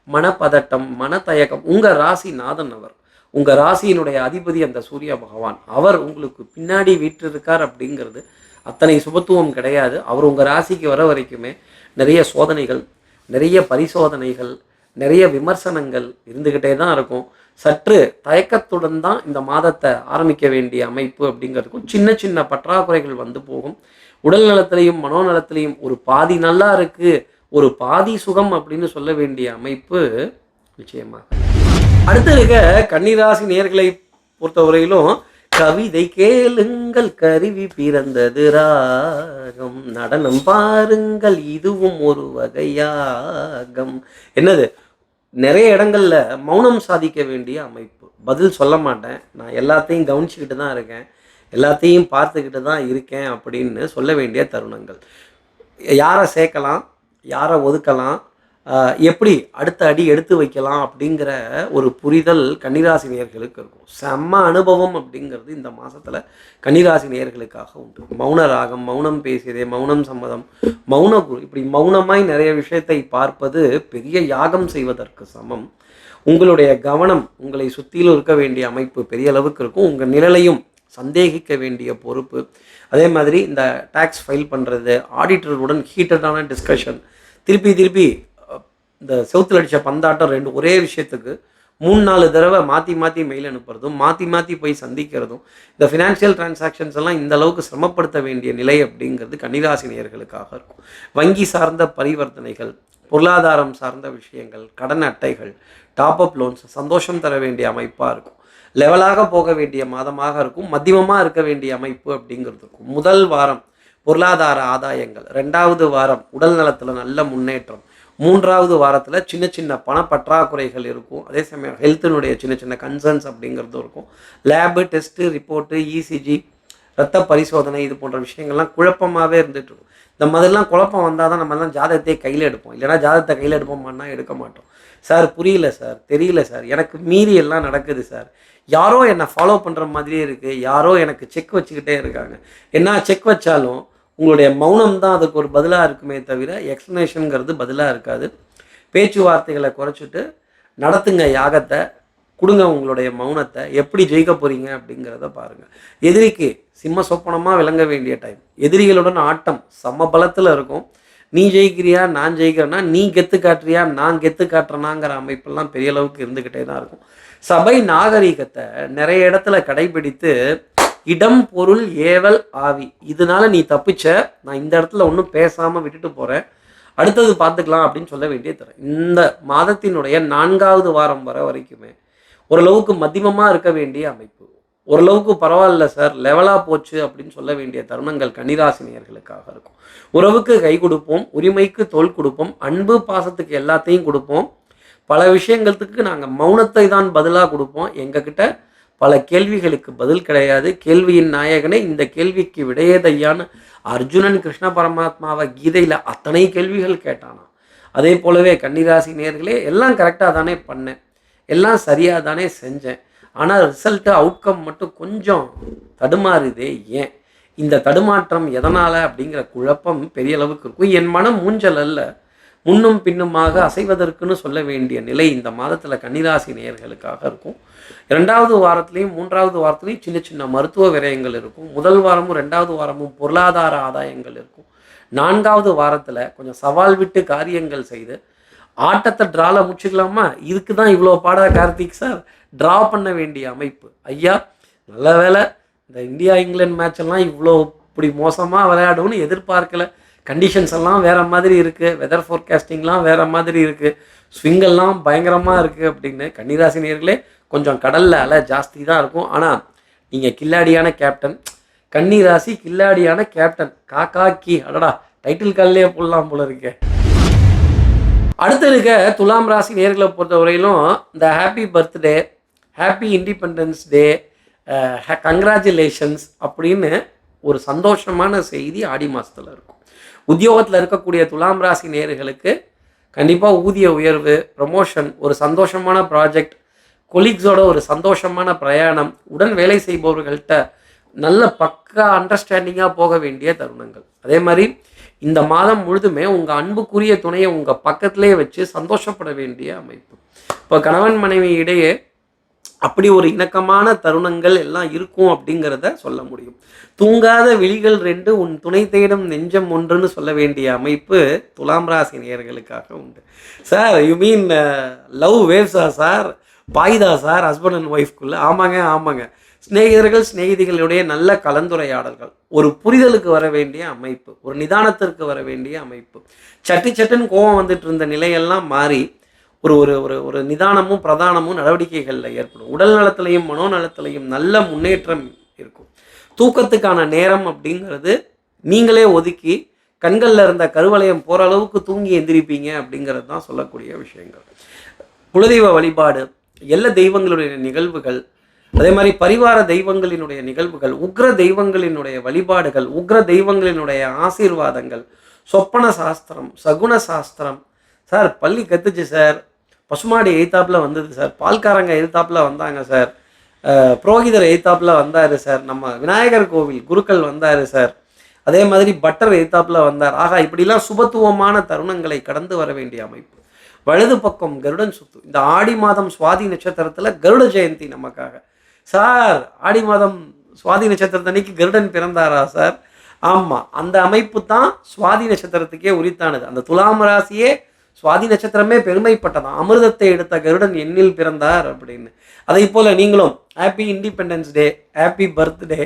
மனப்பதட்டம், மனத்தயக்கம். உங்கள் ராசி நாதன் அவர், உங்கள் ராசியினுடைய அதிபதி அந்த சூரிய பகவான், அவர் உங்களுக்கு பின்னாடி வீற்றிருக்கார் அப்படிங்கிறது அத்தனை சுபத்துவம் கிடையாது. அவர் உங்கள் ராசிக்கு வர வரைக்குமே நிறைய சோதனைகள், நிறைய பரிசோதனைகள், நிறைய விமர்சனங்கள் இருந்துக்கிட்டே தான் இருக்கும். சற்று தயக்கத்துடன் தான் இந்த மாதத்தை ஆரம்பிக்க வேண்டிய அமைப்பு அப்படிங்கிறதுக்கும் சின்ன பற்றாக்குறைகள் வந்து போகும். உடல் நலத்திலையும் மனோநலத்திலையும் ஒரு பாதி நல்லா இருக்குது, ஒரு பாதி சுகம் அப்படின்னு சொல்ல வேண்டிய அமைப்பு நிச்சயமாக. அடுத்து இருக்க கன்னிராசி நேயர்களை பொறுத்தவரையிலும் கவிதை கேளுங்கள், கருவி பிறந்தது ராகம், நடனம் பாருங்கள் இதுவும் ஒரு வகையாகம். என்னது, நிறைய இடங்கள்ல மௌனம் சாதிக்க வேண்டிய அமைப்பு. பதில் சொல்ல மாட்டேன், நான் எல்லாத்தையும் கவனிச்சுக்கிட்டு தான் இருக்கேன், எல்லாத்தையும் பார்த்துக்கிட்டு தான் இருக்கேன் அப்படின்னு சொல்ல வேண்டிய தருணங்கள். யாரை சேர்க்கலாம், யாரை ஒதுக்கலாம், எப்படி அடுத்த அடி எடுத்து வைக்கலாம் அப்படிங்கிற ஒரு புரிதல் கன்னிராசி நேயர்களுக்கு இருக்கும். செம்ம அனுபவம் அப்படிங்கிறது இந்த மாதத்தில் கன்னிராசி நேயர்களுக்காக உண்டு. மௌன ராகம், மௌனம் பேசியதே, மௌனம் சம்மதம், மௌன குரு, இப்படி மௌனமாய் நிறைய விஷயத்தை பார்ப்பது பெரிய யாகம் செய்வதற்கு சமம். உங்களுடைய கவனம் உங்களை சுற்றிலும் இருக்க வேண்டிய அமைப்பு பெரிய அளவுக்கு இருக்கும். உங்கள் நிழலையும் சந்தேகிக்க வேண்டிய பொறுப்பு. அதே மாதிரி இந்த டேக்ஸ் ஃபைல் பண்ணுறது, ஆடிட்டருடன் ஹீட்டடான டிஸ்கஷன், திருப்பி திருப்பி இந்த செவுத்தில் அடித்த பந்தாட்டம் ஒரே விஷயத்துக்கு 3-4 தடவை மாற்றி மாற்றி மெயில் அனுப்புறதும் மாற்றி மாற்றி போய் சந்திக்கிறதும் இந்த ஃபினான்ஷியல் டிரான்சாக்ஷன்ஸ் எல்லாம் இந்த அளவுக்கு சிரமப்படுத்த வேண்டிய நிலை அப்படிங்கிறது கன்னிராசி நேயர்களுக்காக இருக்கும். வங்கி சார்ந்த பரிவர்த்தனைகள், பொருளாதாரம் சார்ந்த விஷயங்கள், கடன் அட்டைகள், டாப் அப் லோன்ஸ் சந்தோஷம் தர வேண்டிய அமைப்பாக இருக்கும். லெவலாக போக வேண்டிய மாதமாக இருக்கும். மத்தியமமாக இருக்க வேண்டிய அமைப்பு அப்படிங்கிறது இருக்கும். முதல் வாரம் பொருளாதார ஆதாயங்கள், 2வது வாரம் உடல் நலத்தில் நல்ல முன்னேற்றம், 3வது வாரத்தில் சின்ன சின்ன பணப்பற்றாக்குறைகள் இருக்கும். அதே சமயம் ஹெல்த்தினுடைய சின்ன சின்ன கன்சர்ன்ஸ் அப்படிங்கிறதும் இருக்கும். லேபு, டெஸ்ட்டு, ரிப்போர்ட்டு, இசிஜி, ரத்த பரிசோதனை இது போன்ற விஷயங்கள்லாம் குழப்பமாகவே இருந்துட்டு இருக்கும். இந்த மாதிரிலாம் குழப்பம் வந்தால் தான் நம்மலாம் ஜாதகத்தையே கையில் எடுப்போம். இல்லைனா ஜாதகத்தை கையில் எடுப்போம்னா எடுக்க மாட்டோம். சார் புரியல சார், தெரியல சார், எனக்கு மீறி எல்லாம் நடக்குது சார், யாரோ என்னை ஃபாலோ பண்ணுற மாதிரியே இருக்குது, யாரோ எனக்கு செக் வச்சுக்கிட்டே இருக்காங்க. என்ன செக் வச்சாலும் உங்களுடைய மௌனம் தான் அதுக்கு ஒரு பதிலாக இருக்குமே தவிர எக்ஸ்ப்ளனேஷனுங்கிறது பதிலாக இருக்காது. பேச்சுவார்த்தைகளை குறைச்சிட்டு நடத்துங்க யாகத்தை, கொடுங்க உங்களுடைய மௌனத்தை. எப்படி ஜெயிக்க போகிறீங்க அப்படிங்கிறத பாருங்கள். எதிரிக்கு சிம்ம சொப்பனமாக விளங்க வேண்டிய டைம். எதிரிகளுடன் ஆட்டம் சம பலத்தில் இருக்கும். நீ ஜெயிக்கிறியா நான் ஜெயிக்கிறேன்னா, நீ கெத்து காட்டுறியா நான் கெத்து காட்டுறேனாங்கிற அமைப்பெல்லாம் பெரிய அளவுக்கு இருந்துக்கிட்டே தான் இருக்கும். சபை நாகரீகத்தை நிறைய இடத்துல கடைபிடித்து இடம் பொருள் ஏவல் ஆவி இதனால நீ தப்பிச்ச, நான் இந்த இடத்துல ஒன்றும் பேசாமல் விட்டுட்டு போகிறேன், அடுத்தது பார்த்துக்கலாம் அப்படின்னு சொல்ல வேண்டிய தரேன். இந்த மாதத்தினுடைய 4வது வாரம் வரைக்குமே ஓரளவுக்கு மத்தியமமாக இருக்க வேண்டிய அமைப்பு. ஓரளவுக்கு பரவாயில்ல சார், லெவலாக போச்சு அப்படின்னு சொல்ல வேண்டிய தருணங்கள் கன்னிராசி நேயர்களுக்காக இருக்கும். உறவுக்கு கை கொடுப்போம், உரிமைக்கு தோள் கொடுப்போம், அன்பு பாசத்துக்கு எல்லாத்தையும் கொடுப்போம். பல விஷயங்களுக்கு நாங்கள் மௌனத்தை தான் பதிலாக கொடுப்போம். எங்ககிட்ட பல கேள்விகளுக்கு பதில் கிடையாது. கேள்வியின் நாயகனே இந்த கேள்விக்கு விடையேதையான்னு அர்ஜுனன் கிருஷ்ண பரமாத்மாவை கீதையில் அத்தனை கேள்விகள் கேட்டானா. அதே போலவே கன்னிராசி நேயர்களே, எல்லாம் கரெக்டாக தானே பண்ணேன், எல்லாம் சரியாக தானே செஞ்சேன், ஆனால் ரிசல்ட்டு அவுட்கம் மட்டும் கொஞ்சம் தடுமாறுதே, ஏன் இந்த தடுமாற்றம் எதனால் அப்படிங்கிற குழப்பம் பெரிய அளவுக்கு இருக்கும். என் மனம் மூஞ்சல் அல்ல, முன்னும் பின்னுமாக அசைவதற்குன்னு சொல்ல வேண்டிய நிலை இந்த மாதத்தில் கன்னிராசி நேயர்களுக்காக இருக்கும். 2வது வாரத்துலேயும் 3வது வாரத்துலேயும் சின்ன சின்ன மருத்துவ விரயங்கள் இருக்கும். முதல் வாரமும் 2வது வாரமும் பொருளாதார ஆதாயங்கள் இருக்கும். 4வது வாரத்தில் கொஞ்சம் சவால் விட்டு காரியங்கள் செய்து ஆட்டத்தை ட்ரால முடிச்சுக்கலாமா, இதுக்கு தான் இவ்வளோ பாடா கார்த்திக் சார், ட்ரா பண்ண வேண்டிய அமைப்பு. ஐயா நல்ல வேலை, இந்த இந்தியா இங்கிலாந்து மேட்ச் எல்லாம் இவ்வளோ இப்படி மோசமாக விளையாடும்னு எதிர்பார்க்கல. கண்டிஷன்ஸ் எல்லாம் வேறு மாதிரி இருக்குது, வெதர் ஃபோர்காஸ்டிங்லாம் வேறு மாதிரி இருக்குது, ஸ்விங்கெல்லாம் பயங்கரமாக இருக்குது அப்படின்னு கன்னிராசி நேயர்களே கொஞ்சம் கடலில் அலை ஜாஸ்தி தான் இருக்கும். ஆனால் நீங்கள் கில்லாடியான கேப்டன், கன்னிராசி கில்லாடியான கேப்டன், காக்கி அடடா டைட்டில் காலிலே போடலாம் போல இருக்கே. அடுத்து இருக்க துலாம் ராசி நேயர்களை பொறுத்தவரையிலும் இந்த happy birthday, happy independence day, congratulations அப்படின்னு ஒரு சந்தோஷமான செய்தி ஆடி மாதத்தில் இருக்கும். உத்தியோகத்தில் இருக்கக்கூடிய துலாம் ராசி நேயர்களுக்கு கண்டிப்பாக ஊதிய உயர்வு, ப்ரமோஷன், ஒரு சந்தோஷமான ப்ராஜெக்ட், கொலீக்ஸோட ஒரு சந்தோஷமான பிரயாணம், உடன் வேலை செய்பவர்கள்ட்ட நல்ல பக்கா அண்டர்ஸ்டாண்டிங்காக போக வேண்டிய தருணங்கள். அதே மாதிரி இந்த மாதம் முழுதுமே உங்கள் அன்புக்குரிய துணையை உங்கள் பக்கத்திலே வச்சு சந்தோஷப்பட வேண்டிய அமைப்பு. இப்போ கணவன் மனைவி இடையே அப்படி ஒரு இணக்கமான தருணங்கள் எல்லாம் இருக்கும் அப்படிங்கிறத சொல்ல முடியும். தூங்காத விழிகள் 2 உன் துணை தேடும் நெஞ்சம் ஒன்றுன்னு சொல்ல வேண்டிய அமைப்பு துலாம் ராசி நேயர்களுக்காக உண்டு. சார் யூ மீன் லவ் வேவ்ஸா சார், பாய்தா சார் ஹஸ்பண்ட் அண்ட் ஒய்ஃப்குள்ளே? ஆமாங்க. சிநேகிதிகளுடைய நல்ல கலந்துரையாடல்கள், ஒரு புரிதலுக்கு வர வேண்டிய அமைப்பு, ஒரு நிதானத்திற்கு வர வேண்டிய அமைப்பு. சட்டுன்னு கோபம் வந்துட்டு இருந்த நிலையெல்லாம் மாறி ஒரு ஒரு ஒரு ஒரு நிதானமும் பிரதானமும் நடவடிக்கைகளில் ஏற்படும். உடல் நலத்திலையும் மனோநலத்திலையும் நல்ல முன்னேற்றம் இருக்கும். தூக்கத்துக்கான நேரம் அப்படிங்கிறது நீங்களே ஒதுக்கி கண்களில் இருந்த கருவளையம் போகிற அளவுக்கு தூங்கி எந்திரிப்பீங்க அப்படிங்கிறது தான் சொல்லக்கூடிய விஷயங்கள். குலதெய்வ வழிபாடு, எல்லா தெய்வங்களுடைய நிகழ்வுகள், அதே மாதிரி பரிவார தெய்வங்களினுடைய நிகழ்வுகள், உக்ர தெய்வங்களினுடைய வழிபாடுகள், உக்ர தெய்வங்களினுடைய ஆசீர்வாதங்கள், சொப்பன சாஸ்திரம், சகுன சாஸ்திரம். சார் பள்ளி கத்துச்சு சார், பசுமாடி எய்த்தாப்பில் வந்தது சார், பால்காரங்க எய்த்தாப்பில் வந்தாங்க சார், புரோகிதர் எய்த்தாப்பில் வந்தார் சார், நம்ம விநாயகர் கோவில் குருக்கள் வந்தார் சார், அதே மாதிரி பட்டர் எய்த்தாப்பில் வந்தார். ஆகா இப்படிலாம் சுபத்துவமான தருணங்களை கடந்து வர வேண்டிய அமைப்பு. வலது பக்கம் கருடன் சுத்து. இந்த ஆடி மாதம் சுவாதி நட்சத்திரத்தில் கருட ஜெயந்தி நமக்காக. சார் ஆடி மாதம் சுவாதி நட்சத்திரத்தன்னைக்கு கருடன் பிறந்தாரா சார்? ஆமாம், அந்த அமைப்பு தான் சுவாதி நட்சத்திரத்துக்கே உரித்தானது. அந்த துலாம் ராசியே சுவாதி நட்சத்திரமே பெருமைப்பட்டதான். அமிர்தத்தை எடுத்த கருடன் எண்ணில் பிறந்தார் அப்படின்னு. அதை போல் நீங்களும் happy independence day, happy birthday,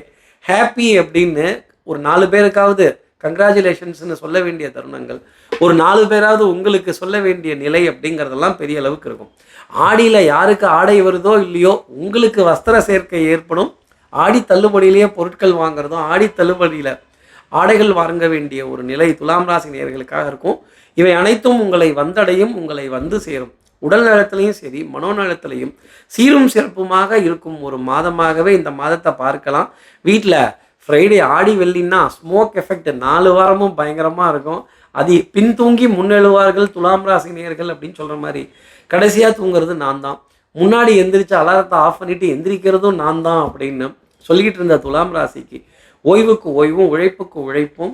happy அப்படின்னு ஒரு 4 பேருக்காவது கங்க்ராச்சுலேஷன்ஸ்னு சொல்ல வேண்டிய தருணங்கள், ஒரு 4 பேராவது உங்களுக்கு சொல்ல வேண்டிய நிலை அப்படிங்கிறதெல்லாம் பெரிய அளவுக்கு இருக்கும். ஆடியில் யாருக்கு ஆடை வருதோ இல்லையோ உங்களுக்கு வஸ்திர சேர்க்கை ஏற்படும். ஆடி தள்ளுபடியிலேயே பொருட்கள் வாங்குறதும், ஆடி தள்ளுபடியில் ஆடைகள் வாங்க வேண்டிய ஒரு நிலை துலாம் ராசி நேயர்களுக்காக இருக்கும். இவை அனைத்தும் உங்களை வந்தடையும், உங்களை வந்து சேரும். உடல் நலத்திலையும் சரி, மனோநலத்திலையும் சீரும் சிறப்புமாக இருக்கும் ஒரு மாதமாகவே இந்த மாதத்தை பார்க்கலாம். வீட்டில் ஃப்ரைடே ஆடி வெள்ளின்னா ஸ்மோக் எஃபெக்ட் 4 வாரமும் பயங்கரமாக இருக்கும். அது பின்தூங்கி முன்னெழுவார்கள் துலாம் ராசி நேயர்கள் அப்படின்னு சொல்கிற மாதிரி. கடைசியாக தூங்குறது நான் தான், முன்னாடி எந்திரிச்சு அலாரத்தை ஆஃப் பண்ணிவிட்டு எந்திரிக்கிறதும் நான் தான் அப்படின்னு சொல்லிக்கிட்டு இருந்த துலாம் ராசிக்கு ஓய்வுக்கு ஓய்வும், உழைப்புக்கு உழைப்பும்,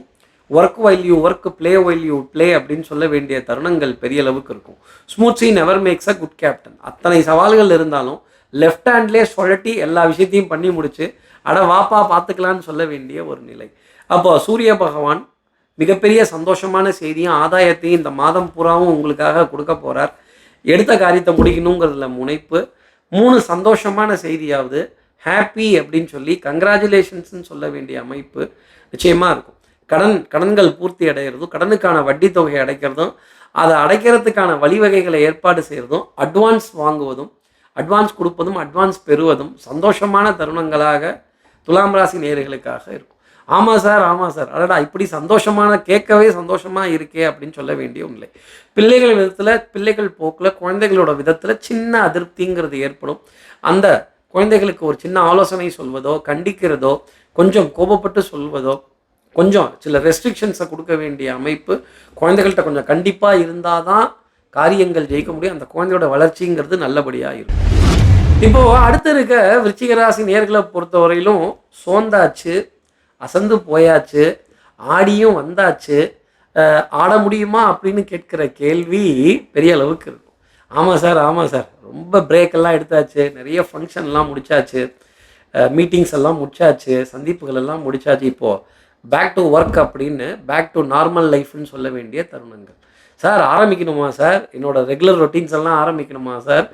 work while you work, play while you play அப்படின்னு சொல்ல வேண்டிய தருணங்கள் பெரிய அளவுக்கு இருக்கும். Smooth never maths a good captain. அத்தனை சவால்கள் இருந்தாலும் லெஃப்ட் ஹேண்ட்லேயே சுழட்டி எல்லா விஷயத்தையும் பண்ணி முடிச்சு அட வாப்பா பார்த்துக்கலான்னு சொல்ல வேண்டிய ஒரு நிலை. அப்போ சூரிய பகவான் மிகப்பெரிய சந்தோஷமான செய்தியும் ஆதாயத்தையும் இந்த மாதம் பூராவும் உங்களுக்காக கொடுக்க போகிறார். எடுத்த காரியத்தை முடிக்கணுங்கிறதுல முனைப்பு. 3 சந்தோஷமான செய்தியாவது ஹாப்பி அப்படின்னு சொல்லி கங்க்ராச்சுலேஷன்ஸ்ன்னு சொல்ல வேண்டிய அமைப்பு நிச்சயமாக இருக்கும். கடன்கள் பூர்த்தி அடைகிறதும், கடனுக்கான வட்டி தொகையை அடைக்கிறதும், அதை அடைக்கிறதுக்கான வழிவகைகளை ஏற்பாடு செய்கிறதும், அட்வான்ஸ் வாங்குவதும், அட்வான்ஸ் கொடுப்பதும், அட்வான்ஸ் பெறுவதும் சந்தோஷமான தருணங்களாக துலாம் ராசி நேயர்களுக்காக இருக்கும். ஆமாம் சார் அடடா இப்படி சந்தோஷமான கேட்கவே சந்தோஷமாக இருக்கே அப்படின்னு சொல்ல வேண்டிய ஒன்றை. பிள்ளைகள் விதத்தில், பிள்ளைகள் போக்கில், குழந்தைகளோட விதத்தில் சின்ன அதிருப்திங்கிறது ஏற்படும். அந்த குழந்தைகளுக்கு ஒரு சின்ன ஆலோசனை சொல்வதோ, கண்டிக்கிறதோ, கொஞ்சம் கோபப்பட்டு சொல்வதோ, கொஞ்சம் சில ரெஸ்ட்ரிக்ஷன்ஸை கொடுக்க வேண்டிய அமைப்பு. குழந்தைகள்கிட்ட கொஞ்சம் கண்டிப்பாக இருந்தால் தான் காரியங்கள் ஜெயிக்க முடியும். அந்த குழந்தையோட வளர்ச்சிங்கிறது நல்லபடியாக இருக்கும். இப்போது அடுத்து இருக்க விருச்சிக ராசி நேயர்களை பொறுத்தவரையிலும் சோர்ந்தாச்சு, அசந்து போயாச்சு, ஆடியும் வந்தாச்சு, ஆட முடியுமா அப்படின்னு கேட்குற கேள்வி பெரிய அளவுக்கு இருக்கும். ஆமாம் சார் ரொம்ப பிரேக்கெல்லாம் எடுத்தாச்சு, நிறைய ஃபங்க்ஷன்லாம் முடித்தாச்சு, மீட்டிங்ஸ் எல்லாம் முடிச்சாச்சு, சந்திப்புகள் எல்லாம் முடிச்சாச்சு, இப்போது பேக் டு ஒர்க் அப்படின்னு பேக் டு நார்மல் லைஃப்னு சொல்ல வேண்டிய தருணங்கள். சார் ஆரம்பிக்கணுமா சார், என்னோடய ரெகுலர் ரொட்டீன்ஸ் எல்லாம் ஆரம்பிக்கணுமா சார்?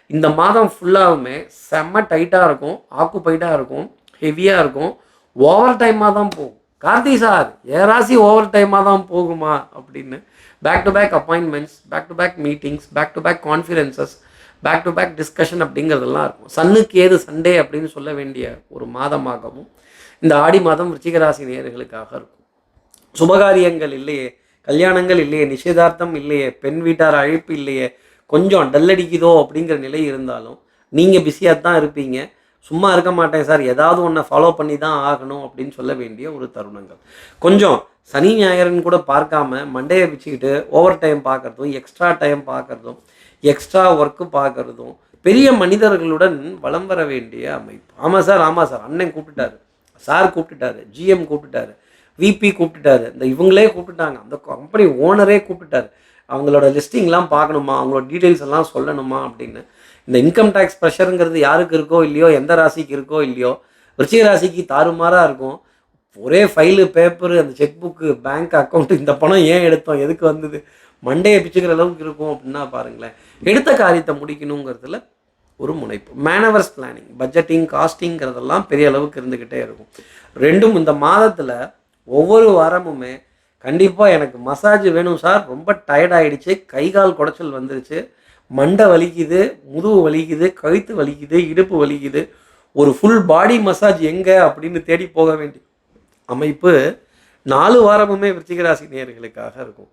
இந்த மாதம் ஃபுல்லாகவுமே செம்ம டைட்டாக இருக்கும், ஆக்குப்பைட்டாக இருக்கும், ஹெவியாக இருக்கும், ஓவர் டைமாக தான் போகும். கார்த்தி சார் ஏராசி ஓவர் டைமாக தான் போகுமா அப்படின்னு back to back appointments, back to back meetings, back to back conferences, back to back discussion அப்படிங்கிறதெல்லாம் இருக்கும். சன்னுக்கு ஏது சண்டே அப்படின்னு சொல்ல வேண்டிய ஒரு மாதமாகவும் இந்த ஆடி மாதம் விருச்சிக ராசி நேயர்களுக்காக இருக்கும். சுபகாரியங்கள் இல்லையே, கல்யாணங்கள் இல்லையே, நிச்சயதார்த்தம் இல்லையே, பெண் வீட்டார் அழைப்பு இல்லையே, கொஞ்சம் டல்லடிக்குதோ அப்படிங்கிற நிலை இருந்தாலும் நீங்கள் பிஸியாக தான் இருப்பீங்க. சும்மா இருக்க மாட்டேன் சார், ஏதாவது ஒன்றை ஃபாலோ பண்ணி தான் ஆகணும் அப்படின்னு சொல்ல வேண்டிய ஒரு தருணங்கள். கொஞ்சம் சனி ஞாயிறுன்னு கூட பார்க்காம மண்டையை பிச்சுக்கிட்டு ஓவர் டைம் பார்க்குறதும், எக்ஸ்ட்ரா டைம் பார்க்குறதும், எக்ஸ்ட்ரா ஒர்க்கு பார்க்குறதும், பெரிய மனிதர்களுடன் வலம் வர வேண்டிய அமைப்பு. ஆமாம் சார் அண்ணன் கூப்பிட்டுட்டாரு, சார் கூப்பிட்டுட்டாரு, ஜிஎம் கூப்பிட்டுட்டாரு, விபி கூப்பிட்டுட்டாரு, இந்த இவங்களே கூப்பிட்டுட்டாங்க, அந்த கம்பெனி ஓனரே கூப்பிட்டுட்டாரு, அவங்களோட லிஸ்டிங்லாம் பார்க்கணுமா, அவங்களோட டீட்டெயில்ஸ் எல்லாம் சொல்லணுமா அப்படின்னு. இந்த இன்கம் டேக்ஸ் ப்ரெஷருங்கிறது யாருக்கு இருக்கோ இல்லையோ, எந்த ராசிக்கு இருக்கோ இல்லையோ, விருச்சிக ராசிக்கு தாறுமாறாக இருக்கும். ஒரே ஃபைலு, பேப்பரு, அந்த செக் புக்கு, பேங்க் அக்கௌண்ட்டு, இந்த பணம் ஏன் எடுத்தோம், எதுக்கு வந்தது, மண்டையை பிச்சுக்கிற அளவுக்கு இருக்கும் அப்படின்னா பாருங்களேன். எடுத்த காரியத்தை முடிக்கணுங்கிறதுல ஒரு முனைப்பு. மேனவர்ஸ் பிளானிங், பட்ஜெட்டிங், காஸ்டிங்கிறதெல்லாம் பெரிய அளவுக்கு இருந்துக்கிட்டே இருக்கும். ரெண்டும் இந்த மாதத்தில் ஒவ்வொரு வாரமுமே கண்டிப்பாக எனக்கு மசாஜ் வேணும் சார், ரொம்ப டயர்ட் ஆகிடுச்சு, கை கால் குடைச்சல் வந்துருச்சு, மண்டை வலிக்குது, முதுகு வலிக்குது, கழுத்து வலிக்குது, இடுப்பு வலிக்குது, ஒரு ஃபுல் பாடி மசாஜ் எங்கே அப்படின்னு தேடி போக வேண்டிய அமைப்பு 4 வாரமுமே விருச்சிக ராசி நேயர்களுக்காக இருக்கும்.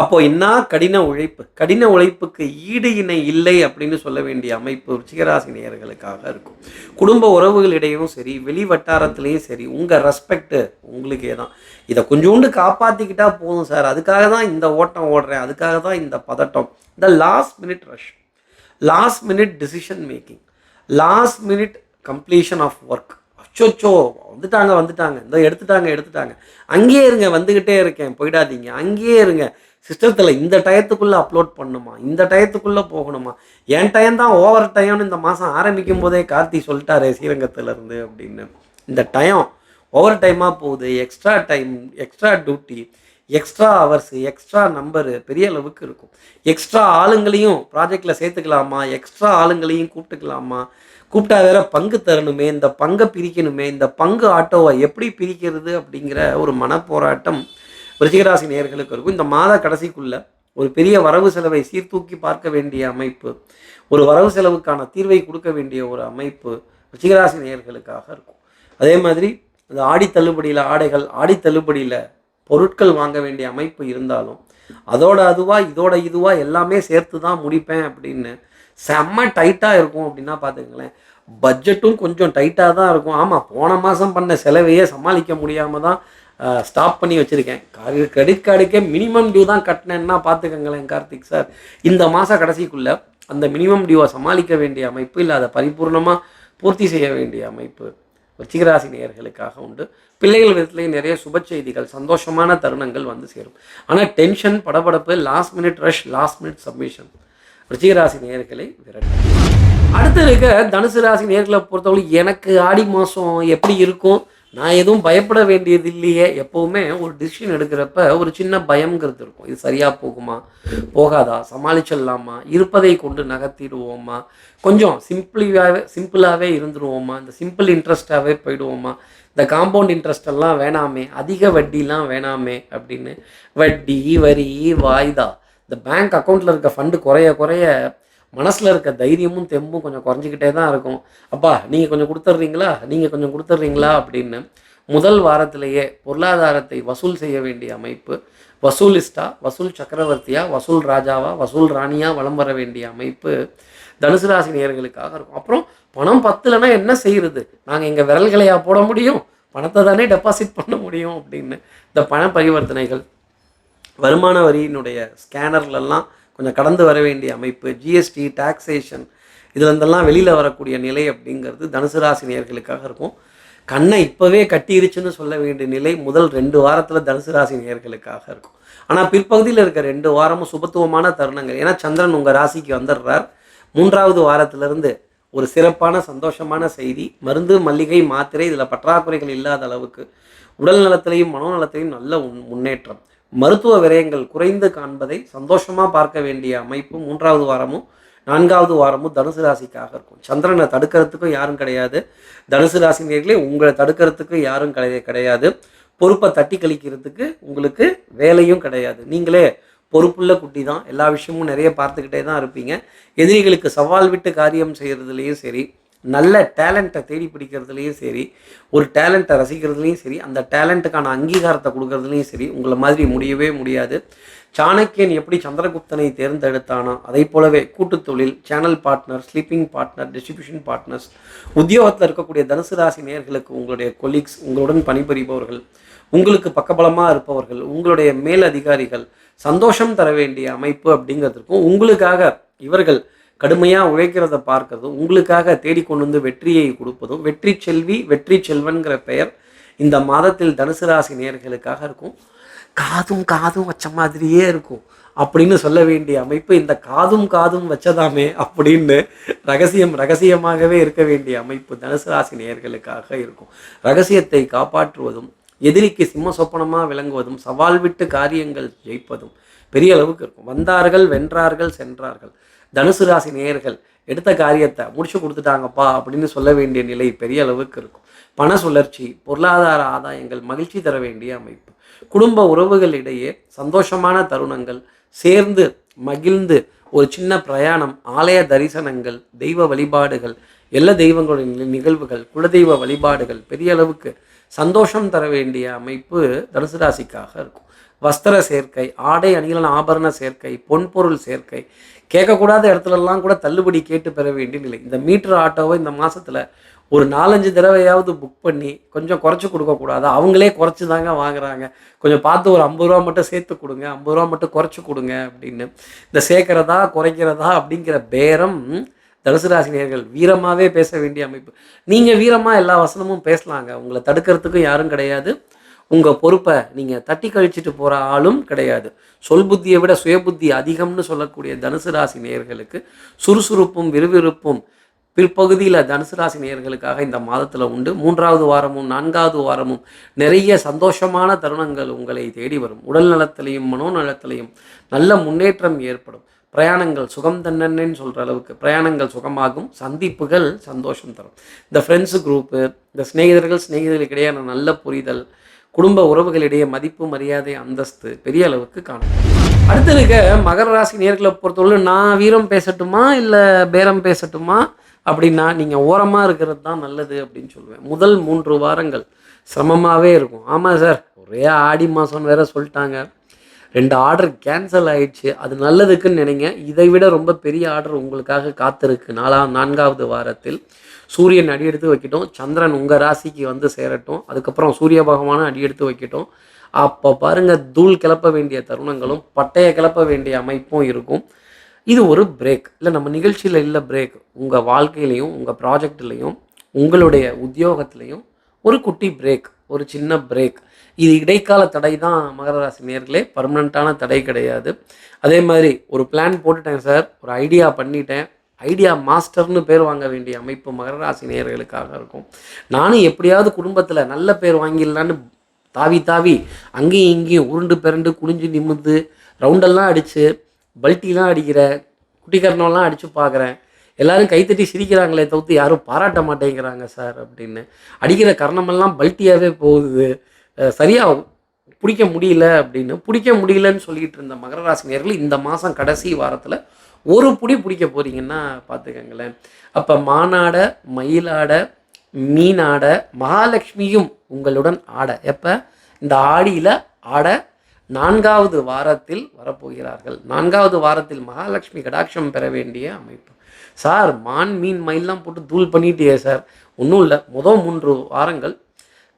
அப்போது என்ன கடின உழைப்புக்கு ஈடு இணை இல்லை அப்படின்னு சொல்ல வேண்டிய அமைப்பு விருச்சிக ராசி நேயர்களுக்காக இருக்கும். குடும்ப உறவுகளிடையும் சரி, வெளி வட்டாரத்துலேயும் சரி, உங்கள் ரெஸ்பெக்டு உங்களுக்கே தான். இதை கொஞ்சோண்டு காப்பாற்றிக்கிட்டா போதும் சார், அதுக்காக தான் இந்த ஓட்டம் ஓடுறேன், அதுக்காக தான் இந்த பதட்டம், இந்த last minute rush, last minute decision making, last minute completion of work. அச்சோச்சோ வந்துட்டாங்க, இந்த எடுத்துட்டாங்க, அங்கேயே இருங்க, வந்துக்கிட்டே இருக்கேன், போயிடாதீங்க, அங்கேயே இருங்க, சிஸ்டத்தில் இந்த டயத்துக்குள்ளே அப்லோட் பண்ணணுமா, இந்த டயத்துக்குள்ளே போகணுமா, என் டைம் தான் ஓவர் டைம்னு இந்த மாதம் ஆரம்பிக்கும் போதே கார்த்தி சொல்லிட்டாரே ஸ்ரீரங்கத்திலேருந்து அப்படின்னு. இந்த டைம் ஓவர் டைமாக போகுது, extra time, extra duty, extra hours, extra number பெரிய அளவுக்கு இருக்கும். எக்ஸ்ட்ரா ஆளுங்களையும் ப்ராஜெக்டில் சேர்த்துக்கலாமா, எக்ஸ்ட்ரா ஆளுங்களையும் கூப்பிட்டுக்கலாமா, கூப்பிட்டா வேற பங்கு தரணுமே, இந்த பங்கை பிரிக்கணுமே, இந்த பங்கு ஆட்டோவை எப்படி பிரிக்கிறது அப்படிங்கிற ஒரு மனப்போராட்டம் விருச்சிகராசி நேயர்களுக்கு இருக்கும். இந்த மாத கடைசிக்குள்ள ஒரு பெரிய வரவு செலவை சீர்தூக்கி பார்க்க வேண்டிய அமைப்பு, ஒரு வரவு செலவுக்கான தீர்வை கொடுக்க வேண்டிய ஒரு அமைப்பு விருச்சிகராசி நேயர்களுக்காக இருக்கும். அதே மாதிரி இந்த ஆடி தள்ளுபடியில் ஆடைகள், ஆடி தள்ளுபடியில் பொருட்கள் வாங்க வேண்டிய அமைப்பு இருந்தாலும் அதோட அதுவா இதோட இதுவா எல்லாமே சேர்த்து தான் முடிப்பேன் அப்படின்னு செம்ம டைட்டாக இருக்கும் அப்படின்னா பார்த்துக்கங்களேன். பட்ஜெட்டும் கொஞ்சம் டைட்டாக தான் இருக்கும். ஆமாம், போன மாதம் பண்ண செலவையே சமாளிக்க முடியாமல் தான் ஸ்டாப் பண்ணி வச்சுருக்கேன். கிரெடிட் கார்டுக்கே மினிமம் டியூ தான் கட்டினேன்னா பார்த்துக்கங்களேன் கார்த்திக் சார். இந்த மாத கடைசிக்குள்ளே அந்த மினிமம் டியூவை சமாளிக்க வேண்டிய அமைப்பு, இல்லை அதை பரிபூர்ணமாக பூர்த்தி செய்ய வேண்டிய அமைப்பு விருச்சிகராசி நேயர்களுக்காக உண்டு. பிள்ளைகள் விதத்துலேயும் நிறைய சுப செய்திகள், சந்தோஷமான தருணங்கள் வந்து சேரும். ஆனால் டென்ஷன், படபடப்பு, last minute rush, last minute submission விருச்சிகராசி நேயர்களை விரட்டும். அடுத்து இருக்க தனுசு ராசி நேயர்களை பொறுத்தவரை எனக்கு ஆடி மாதம் எப்படி இருக்கும், நான் எதுவும் பயப்பட வேண்டியது இல்லையே. எப்போவுமே ஒரு டிசிஷன் எடுக்கிறப்ப ஒரு சின்ன பயம்ங்கிறது இருக்கும். இது சரியாக போகுமா, போகாதா, சமாளிச்சிடலாமா, இருப்பதை கொண்டு நகர்த்திடுவோமா, கொஞ்சம் சிம்பிளாகவே இருந்துருவோமா, இந்த சிம்பிள் இன்ட்ரெஸ்டாகவே போயிடுவோமா, இந்த காம்பவுண்ட் இன்ட்ரெஸ்ட் எல்லாம் வேணாமே, அதிக வட்டிலாம் வேணாமே அப்படின்னு வட்டி, வரி, வாய்தா, இந்த பேங்க் அக்கௌண்ட்டில் இருக்க ஃபண்டு குறைய குறைய மனசில் இருக்க தைரியமும் தெம்பும் கொஞ்சம் குறைஞ்சிக்கிட்டே தான் இருக்கும். அப்பா நீங்கள் கொஞ்சம் கொடுத்துட்றீங்களா அப்படின்னு முதல் வாரத்திலேயே பொருளாதாரத்தை வசூல் செய்ய வேண்டிய அமைப்பு, வசூலிஸ்டா, வசூல் சக்கரவர்த்தியா, வசூல் ராஜாவா, வசூல் ராணியா வலம் வர வேண்டிய அமைப்பு தனுசு ராசி நேயர்களுக்காக இருக்கும். அப்புறம் பணம் பத்தலைன்னா என்ன செய்யறது, நாங்கள் எங்கள் விரல்களையா போட முடியும், பணத்தை தானே டெபாசிட் பண்ண முடியும் அப்படின்னு இந்த பண பரிவர்த்தனைகள், வருமான வரியினுடைய ஸ்கேனர்லெல்லாம் கொஞ்சம் கடந்து வர வேண்டிய அமைப்பு, ஜிஎஸ்டி, டாக்ஸேஷன் இதுலேருந்தெல்லாம் வெளியில் வரக்கூடிய நிலை அப்படிங்கிறது தனுசு ராசி நேயர்களுக்காக இருக்கும். கண்ணை இப்போவே கட்டிருச்சுன்னு சொல்ல வேண்டிய நிலை முதல் 2 வாரத்தில் தனுசு ராசி நேயர்களுக்காக இருக்கும். ஆனால் பிற்பகுதியில் இருக்க 2 வாரமும் சுபத்துவமான தருணங்கள். ஏன்னா சந்திரன் உங்கள் ராசிக்கு வந்துடுறார். 3வது வாரத்திலிருந்து ஒரு சிறப்பான சந்தோஷமான செய்தி, மருந்து, மல்லிகை, மாத்திரை இதில் பற்றாக்குறைகள் இல்லாத அளவுக்கு உடல் நலத்திலையும் மனோநலத்திலையும் நல்ல முன்னேற்றம், மருத்துவ விரயங்கள் குறைந்து காண்பதை சந்தோஷமாக பார்க்க வேண்டிய அமைப்பு 3வது வாரமும் 4வது வாரமும் தனுசு ராசிக்காக இருக்கும். சந்திரனை தடுக்கிறதுக்கும் யாரும் கிடையாது. தனுசு ராசி நேயர்களே, உங்களை தடுக்கிறதுக்கு யாரும் கிடையாது. பொறுப்பை தட்டி கழிக்கிறதுக்கு உங்களுக்கு வேலையும் கிடையாது. நீங்களே பொறுப்புள்ள குட்டி தான். எல்லா விஷயமும் நிறைய பார்த்துக்கிட்டே தான் இருப்பீங்க. எதிரிகளுக்கு சவால் விட்டு காரியம் செய்கிறதுலையும் சரி, நல்ல டேலண்ட்டை தேடி பிடிக்கிறதுலையும் சரி, ஒரு டேலண்ட்டை ரசிக்கிறதுலையும் சரி, அந்த டேலண்ட்டுக்கான அங்கீகாரத்தை கொடுக்கறதுலையும் சரி, உங்களை மாதிரி முடியவே முடியாது. சாணக்கியன் எப்படி சந்திரகுப்தனை தேர்ந்தெடுத்தானோ அதை போலவே கூட்டுத் தொழில், channel partner, sleeping partner, distribution partners, உத்தியோகத்தில் இருக்கக்கூடிய தனுசு ராசி நேயர்களுக்கு உங்களுடைய கொலீக்ஸ், உங்களுடன் பணிபுரிபவர்கள், உங்களுக்கு பக்கபலமாக இருப்பவர்கள், உங்களுடைய மேல் அதிகாரிகள் சந்தோஷம் தர வேண்டிய அமைப்பு அப்படிங்கிறதுக்கும், உங்களுக்காக இவர்கள் கடுமையாக உழைக்கிறத பார்க்கறதும், உங்களுக்காக தேடிக்கொண்டு வந்து வெற்றியை கொடுப்பதும், வெற்றி செல்வி, வெற்றி செல்வன்கிற பெயர் இந்த மாதத்தில் தனுசு ராசி நேயர்களுக்காக இருக்கும். காதும் வச்ச மாதிரியே இருக்கும் அப்படின்னு சொல்ல வேண்டிய அமைப்பு. இந்த காதும் வச்சதாமே அப்படின்னு ரகசியமாகவே இருக்க வேண்டிய அமைப்பு தனுசு ராசி நேயர்களுக்காக இருக்கும். ரகசியத்தை காப்பாற்றுவதும், எதிரிக்கு சிம்ம சொப்பனமாக விளங்குவதும், சவால் விட்டு காரியங்கள் ஜெயிப்பதும் பெரிய அளவுக்கு இருக்கும். வந்தார்கள், வென்றார்கள், சென்றார்கள். தனுசு ராசி நேயர்கள் எடுத்த காரியத்தை முடிச்சு கொடுத்துட்டாங்கப்பா அப்படின்னு சொல்ல வேண்டிய நிலை பெரிய அளவுக்கு இருக்கும். பண சுழற்சி, பொருளாதார ஆதாயங்கள் மகிழ்ச்சி தர வேண்டிய அமைப்பு. குடும்ப உறவுகளிடையே சந்தோஷமான தருணங்கள், சேர்ந்து மகிழ்ந்து ஒரு சின்ன பிரயாணம், ஆலய தரிசனங்கள், தெய்வ வழிபாடுகள், எல்லா தெய்வங்களுடைய நிகழ்வுகள், குலதெய்வ வழிபாடுகள் பெரிய அளவுக்கு சந்தோஷம் தர வேண்டிய அமைப்பு தனுசு ராசிக்காக இருக்கும். வஸ்திர சேர்க்கை, ஆடை அணிகலன் ஆபரண சேர்க்கை, பொன்பொருள் சேர்க்கை, கேட்கக்கூடாத இடத்துலலாம் கூட தள்ளுபடி கேட்டு பெற வேண்டிய நிலை. இந்த மீட்டர் ஆட்டோவை இந்த மாதத்தில் ஒரு 4-5 தடவையாவது புக் பண்ணி கொஞ்சம் குறைச்சி கொடுக்கக்கூடாது. அவங்களே குறைச்சி தாங்க வாங்குறாங்க, கொஞ்சம் பார்த்து ஒரு 50 ரூபா மட்டும் சேர்த்து கொடுங்க, 50 ரூபா மட்டும் குறைச்சி கொடுங்க அப்படின்னு. இந்த சேர்க்கிறதா குறைக்கிறதா அப்படிங்கிற பேரம் தனுசு ராசி நேயர்கள் வீரமாகவே பேச வேண்டிய அமைப்பு. நீங்கள் வீரமாக எல்லா வசனமும் பேசலாங்க, உங்களை தடுக்கிறதுக்கும் யாரும் கிடையாது. உங்கள் பொறுப்பை நீங்கள் தட்டி கழிச்சிட்டு போகிற ஆளும் கிடையாது. சொல் புத்தியை விட சுய புத்தி அதிகம்னு சொல்லக்கூடிய தனுசு ராசி நேயர்களுக்கு சுறுசுறுப்பும் விறுவிறுப்பும் பிற்பகுதியில் தனுசு ராசி நேயர்களுக்காக இந்த மாதத்தில் உண்டு. 3வது வாரமும் 4வது வாரமும் நிறைய சந்தோஷமான தருணங்கள் உங்களை தேடி வரும். உடல் நலத்திலையும் மனோநலத்திலையும் நல்ல முன்னேற்றம் ஏற்படும். பிரயாணங்கள் சுகம் தன்னன்னு சொல்கிற அளவுக்கு பிரயாணங்கள் சுகமாகும். சந்திப்புகள் சந்தோஷம் தரும். இந்த ஃப்ரெண்ட்ஸு குரூப்பு, இந்த சிநேகிதர்களுக்கு இடையான நல்ல புரிதல், குடும்ப உறவுகளிடையே மதிப்பு மரியாதை அந்தஸ்து பெரிய அளவுக்கு காணும். அடுத்து இருக்க மகர ராசி நேயர்களை பொறுத்தவரை நான் வீரம் பேசட்டுமா இல்லை பேரம் பேசட்டுமா அப்படின்னா நீங்கள் ஓரமாக இருக்கிறது தான் நல்லது அப்படின்னு சொல்லுவேன். முதல் 3 வாரங்கள் சிரமமாகவே இருக்கும். ஆமாம் சார், ஒரே ஆடி மாதம்னு வேற சொல்லிட்டாங்க, 2 ஆர்டர் கேன்சல் ஆயிடுச்சு, அது நல்லதுக்குன்னு நினைங்க. இதை விட ரொம்ப பெரிய ஆர்டர் உங்களுக்காக காத்திருக்கு. 4வது வாரத்தில் சூரியன் அடி எடுத்து வைக்கட்டும், சந்திரன் உங்கள் ராசிக்கு வந்து சேரட்டும், அதுக்கப்புறம் சூரிய பகவானும் அடி எடுத்து வைக்கட்டும். அப்போ பாருங்கள், தூள் கிளப்ப வேண்டிய தருணங்களும் பட்டையை கிளப்ப வேண்டிய அமைப்பும் இருக்கும். இது ஒரு பிரேக் இல்லை, நம்ம நிகழ்ச்சியில் இல்லை பிரேக். உங்கள் வாழ்க்கையிலையும் உங்கள் ப்ராஜெக்ட்லேயும் உங்களுடைய உத்தியோகத்துலேயும் ஒரு குட்டி பிரேக், ஒரு சின்ன பிரேக். இது இடைக்கால தடை தான் மகர ராசி நேயர்களே, பர்மனண்ட்டான தடை கிடையாது. அதே மாதிரி ஒரு பிளான் போட்டுட்டேன் சார், ஒரு ஐடியா பண்ணிட்டேன், ஐடியா மாஸ்டர்னு பேர் வாங்க வேண்டிய அமைப்பு மகர ராசி நேயர்களுக்காக இருக்கும். நானும் எப்படியாவது குடும்பத்தில் நல்ல பேர் வாங்கிடலான்னு தாவி அங்கேயும் இங்கேயும் உருண்டு பிறண்டு குனிஞ்சு நிமிந்து ரவுண்டெல்லாம் அடித்து பல்ட்டிலாம் அடிக்கிற குட்டிக்கரணம்லாம் அடித்து பார்க்குறேன். எல்லோரும் கைத்தட்டி சிரிக்கிறாங்களே தவிர்த்து யாரும் பாராட்ட மாட்டேங்கிறாங்க சார் அப்படின்னு. அடிக்கிற கரணமெல்லாம் பல்ட்டியாகவே போகுது, சரியாக பிடிக்க முடியல அப்படின்னு. பிடிக்க முடியலன்னு சொல்லிகிட்டு இருந்த மகர ராசி நேயர்கள் இந்த மாதம் கடைசி வாரத்தில் ஒரு பிடிக்க போகிறீங்கன்னா பார்த்துக்கங்களேன். அப்போ மானாட மயிலாட மீனாட மகாலட்சுமியும் உங்களுடன் ஆட எப்போ இந்த ஆடியில் ஆட 4வது வாரத்தில் வரப்போகிறார்கள். 4வது வாரத்தில் மகாலட்சுமி கடாட்சம் பெற வேண்டிய அமைப்பு. சார், மான் மீன் மயிலெலாம் போட்டு தூள் பண்ணிட்டே சார். ஒன்றும் இல்லை, முதல் 3 வாரங்கள்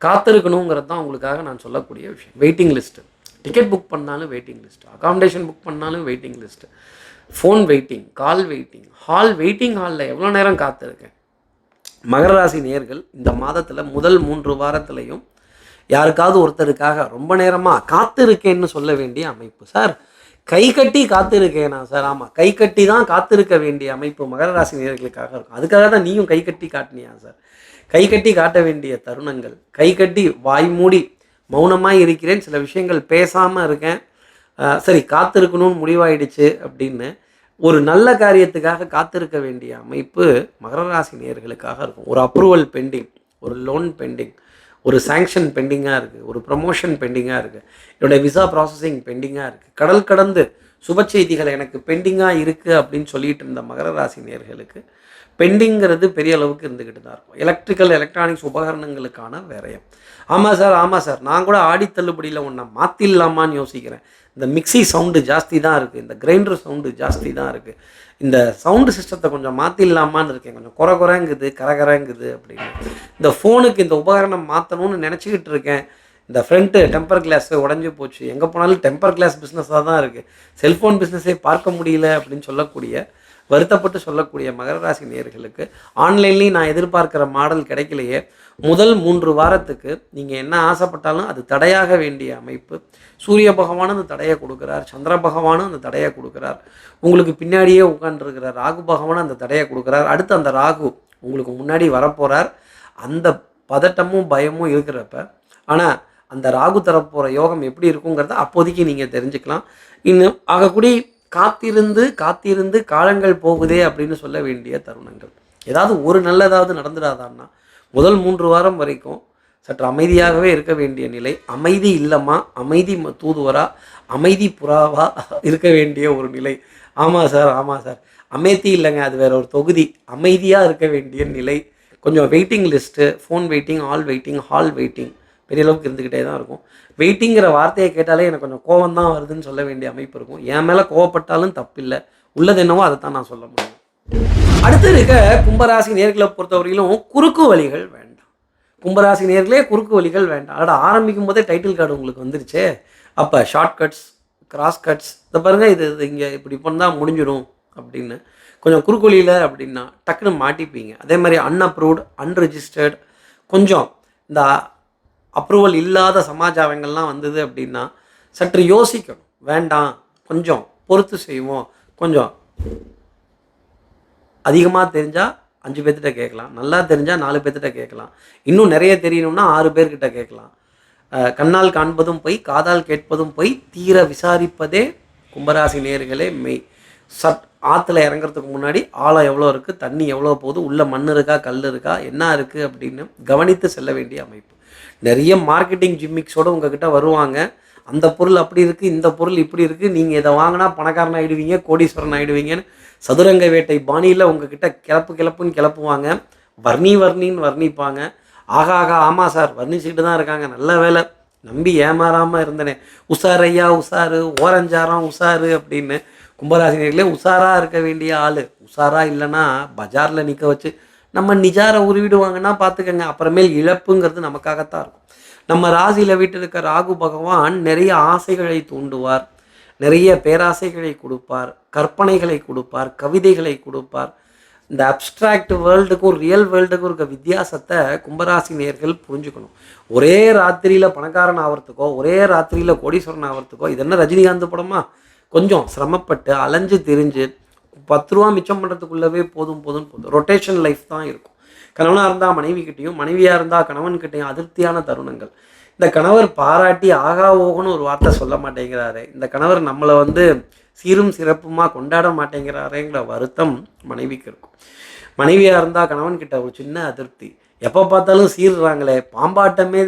காத்திருக்கணுங்கிறது தான் உங்களுக்காக நான் சொல்லக்கூடிய விஷயம். வெயிட்டிங் லிஸ்ட்டு, டிக்கெட் புக் பண்ணாலும் வெயிட்டிங் லிஸ்ட்டு, அகாமடேஷன் புக் பண்ணாலும் வெயிட்டிங் லிஸ்ட்டு, ஃபோன் வெயிட்டிங், கால் வெயிட்டிங், வெயிட்டிங் ஹாலில் எவ்வளோ நேரம் காத்திருக்கேன். மகர ராசி நேயர்கள் இந்த மாதத்தில் முதல் 3 வாரத்திலையும் யாருக்காவது ஒருத்தருக்காக ரொம்ப நேரமாக காத்திருக்கேன்னு சொல்ல வேண்டிய அமைப்பு. சார், கை கட்டி காத்திருக்கேனா சார்? ஆமாம், கை கட்டி தான் காத்திருக்க வேண்டிய அமைப்பு மகர ராசி நேயர்களுக்காக இருக்கும். அதுக்காக தான் நீயும் கை கட்டி காட்டினியா சார்? கை கட்டி காட்ட வேண்டிய தருணங்கள், கை கட்டி வாய் மூடி மௌனமாக இருக்கிறேன், சில விஷயங்கள் பேசாமல் இருக்கேன், சரி காத்திருக்கணும்னு முடிவாயிடுச்சு அப்படின்னு ஒரு நல்ல காரியத்துக்காக காத்திருக்க வேண்டிய அமைப்பு மகர ராசி நேயர்களுக்காக இருக்கும். ஒரு அப்ரூவல் பெண்டிங், ஒரு லோன் பெண்டிங், ஒரு சாங்ஷன் பெண்டிங்காக இருக்குது, ஒரு ப்ரமோஷன் பெண்டிங்காக இருக்குது, என்னுடைய விசா ப்ராசஸிங் பெண்டிங்காக இருக்குது, கடல் கடந்து சுப செய்திகள் எனக்கு பெண்டிங்காக இருக்குது அப்படின்னு சொல்லிட்டு இருந்த மகர ராசி நேயர்களுக்கு பெண்டிங்கிறது பெரிய அளவுக்கு இருந்துக்கிட்டு தான் இருக்கும். எலக்ட்ரானிக்ஸ் உபகரணங்களுக்கான விரயம். ஆமாம் சார், நான் கூட ஆடி தள்ளுபடியில் ஒன்றை மாற்றிடலாமான்னு யோசிக்கிறேன். இந்த மிக்சி சவுண்டு ஜாஸ்தி தான் இருக்குது, இந்த கிரைண்டர் சவுண்டு ஜாஸ்தி தான் இருக்குது, இந்த சவுண்டு சிஸ்டத்தை கொஞ்சம் மாற்றிடலாமான்னு இருக்கேன், கொஞ்சம் குறைங்குது கரங்குது அப்படின்னு. இந்த ஃபோனுக்கு இந்த உபகரணம் மாற்றணும்னு நினச்சிக்கிட்டு இருக்கேன். இந்த ஃப்ரண்ட்டு டெம்பர் கிளாஸ் உடஞ்சி போச்சு, எங்கே போனாலும் டெம்பர் கிளாஸ் பிஸ்னஸாக தான் இருக்குது, செல்ஃபோன் பிஸ்னஸே பார்க்க முடியல அப்படின்னு சொல்லக்கூடிய வருத்தப்பட்டு சொல்லக்கூடிய மகர ராசி நேயர்களுக்கு ஆன்லைன்லேயும் நான் எதிர்பார்க்குற மாடல் கிடைக்கலையே, முதல் 3 வாரத்துக்கு நீங்கள் என்ன ஆசைப்பட்டாலும் அது தடையாக வேண்டிய அமைப்பு. சூரிய பகவானும் அந்த தடையை கொடுக்குறார், சந்திர பகவானும் அந்த தடையை கொடுக்குறார், உங்களுக்கு பின்னாடியே உட்காந்துருக்கிறார் ராகு பகவானும் அந்த தடையை கொடுக்குறார். அடுத்து அந்த ராகு உங்களுக்கு முன்னாடி வரப்போகிறார். அந்த பதட்டமும் பயமும் இருக்கிறப்ப ஆனால் அந்த ராகு தரப்போகிற யோகம் எப்படி இருக்குங்கிறத அப்போதைக்கு நீங்கள் தெரிஞ்சுக்கலாம். இன்னும் ஆகக்கூடி காத்திருந்து காலங்கள் போகுதே அப்படின்னு சொல்ல வேண்டிய தருணங்கள். ஏதாவது ஒரு நல்லதாவது நடந்துடாதான்னா முதல் 3 வாரம் வரைக்கும் சற்று அமைதியாகவே இருக்க வேண்டிய நிலை. அமைதி இல்லமா, அமைதி தூதுவரா, அமைதி புறாவா இருக்க வேண்டிய ஒரு நிலை. ஆமாம் சார், அமைதி இல்லைங்க, அது வேற ஒரு தொகுதி. அமைதியாக இருக்க வேண்டிய நிலை. கொஞ்சம் waiting list, phone waiting, hall waiting பெரிய அளவுக்கு இருந்துக்கிட்டே தான் இருக்கும். வெயிட்டிங்கிற வார்த்தையை கேட்டாலே எனக்கு கொஞ்சம் கோவம் தான் வருதுன்னு சொல்ல வேண்டிய அமைப்பு இருக்கும். என் மேலே கோவப்பட்டாலும் தப்பில்லை, உள்ளது என்னவோ அதை தான் நான் சொல்ல முடியும். அடுத்து இருக்க கும்பராசி நேர்களை பொறுத்தவரையிலும் குறுக்கு வழிகள் வேண்டாம். கும்பராசி நேர்களே குறுக்கு வழிகள் வேண்டாம். ஆரம்பிக்கும் போதே டைட்டில் கார்டு உங்களுக்கு வந்துருச்சே. அப்போ ஷார்ட்கட்ஸ், கிராஸ் கட்ஸ், இதை பாருங்கள், இது இங்கே இப்படி பண்ணால் முடிஞ்சிடும் அப்படின்னு கொஞ்சம் குறுக்கு வழியில் அப்படின்னா டக்குன்னு மாட்டிப்பீங்க. அதே மாதிரி அன்அப்ரூவ்டு, அன்ரெஜிஸ்டர்டு, கொஞ்சம் இந்த அப்ரூவல் இல்லாத சமாச்சாரங்கள்லாம் வந்தது அப்படின்னா சற்று யோசிக்கணும். வேண்டாம், கொஞ்சம் பொறுத்து செய்வோம், கொஞ்சம் அதிகமாக தெரிஞ்சால் 5 பேர்த்திட்ட கேட்கலாம், நல்லா தெரிஞ்சால் 4 பேர்த்திட்ட கேட்கலாம், இன்னும் நிறைய தெரியணும்னா 6 பேர்கிட்ட கேட்கலாம். கண்ணால் காண்பதும் பொய், காதால் கேட்பதும் பொய், தீர விசாரிப்பதே கும்பராசி நேயர்களே மெய். ஆற்றுல இறங்குறதுக்கு முன்னாடி ஆழம் எவ்வளோ இருக்குது, தண்ணி எவ்வளோ போகுது, உள்ள மண் இருக்கா கல் இருக்கா என்ன இருக்குது அப்படின்னு கவனித்து செல்ல வேண்டிய அமைப்பு. நிறைய மார்க்கெட்டிங் ஜிம்மிக்ஸோடு உங்ககிட்ட வருவாங்க. அந்த பொருள் அப்படி இருக்குது, இந்த பொருள் இப்படி இருக்குது, நீங்கள் இதை வாங்கினா பணக்காரன் ஆகிடுவீங்க, கோடீஸ்வரன் ஆகிடுவீங்கன்னு சதுரங்க வேட்டை பாணியில் உங்ககிட்ட கிளப்புன்னு கிளப்புவாங்க. வர்ணின்னு வர்ணிப்பாங்க. ஆகா ஆமாம் சார் வர்ணிச்சுக்கிட்டு தான் இருக்காங்க, நல்ல வேலை நம்பி ஏமாறாமல் இருந்தனே, உஷாரையா உஷாரு, ஓரஞ்சாரம் உஷாரு அப்படின்னு. கும்பராசினியர்களே உஷாராக இருக்க வேண்டிய ஆள். உஷாராக இல்லைன்னா பஜாரில் நிற்க வச்சு நம்ம நிஜாரை உருவிடுவாங்கன்னா பார்த்துக்கங்க. அப்புறமேல் இழப்புங்கிறது நமக்காகத்தான் இருக்கும். நம்ம ராசியில் வீட்டில் இருக்க ராகு பகவான் நிறைய ஆசைகளை தூண்டுவார், நிறைய பேராசைகளை கொடுப்பார், கற்பனைகளை கொடுப்பார், கவிதைகளை கொடுப்பார். இந்த அப்ட்ராக்ட் வேர்ல்டுக்கும் ரியல் வேர்ல்டுக்கும் இருக்க வித்தியாசத்தை கும்பராசி நேயர்கள் புரிஞ்சுக்கணும். ஒரே ராத்திரியில் பணக்காரன் ஆகிறதுக்கோ ஒரே ராத்திரியில் கோடீஸ்வரன் ஆகிறதுக்கோ இது என்ன ரஜினிகாந்த் படமா? கொஞ்சம் சிரமப்பட்டு அலைஞ்சு திரிஞ்சு 10 ரூபா மிச்சம் பண்ணுறதுக்குள்ளவே போதும். ரொட்டேஷன் லைஃப் தான் இருக்கும். கணவனாக இருந்தால் மனைவிக்கிட்டையும், மனைவியாக இருந்தால் கணவன்கிட்டையும் அதிருப்தியான தருணங்கள். இந்த கணவர் பாராட்டி ஆகா ஓகன்னு ஒரு வார்த்தை சொல்ல மாட்டேங்கிறாரு, இந்த கணவர் நம்மளை சீரும் சிறப்புமாக கொண்டாட மாட்டேங்கிறாரேங்கிற வருத்தம் மனைவிக்கு இருக்கும். மனைவியாக இருந்தால் கணவன்கிட்ட ஒரு சின்ன அதிருப்தி, எப்போ பார்த்தாலும் சீர்றாங்களே, பாம்பாட்டமே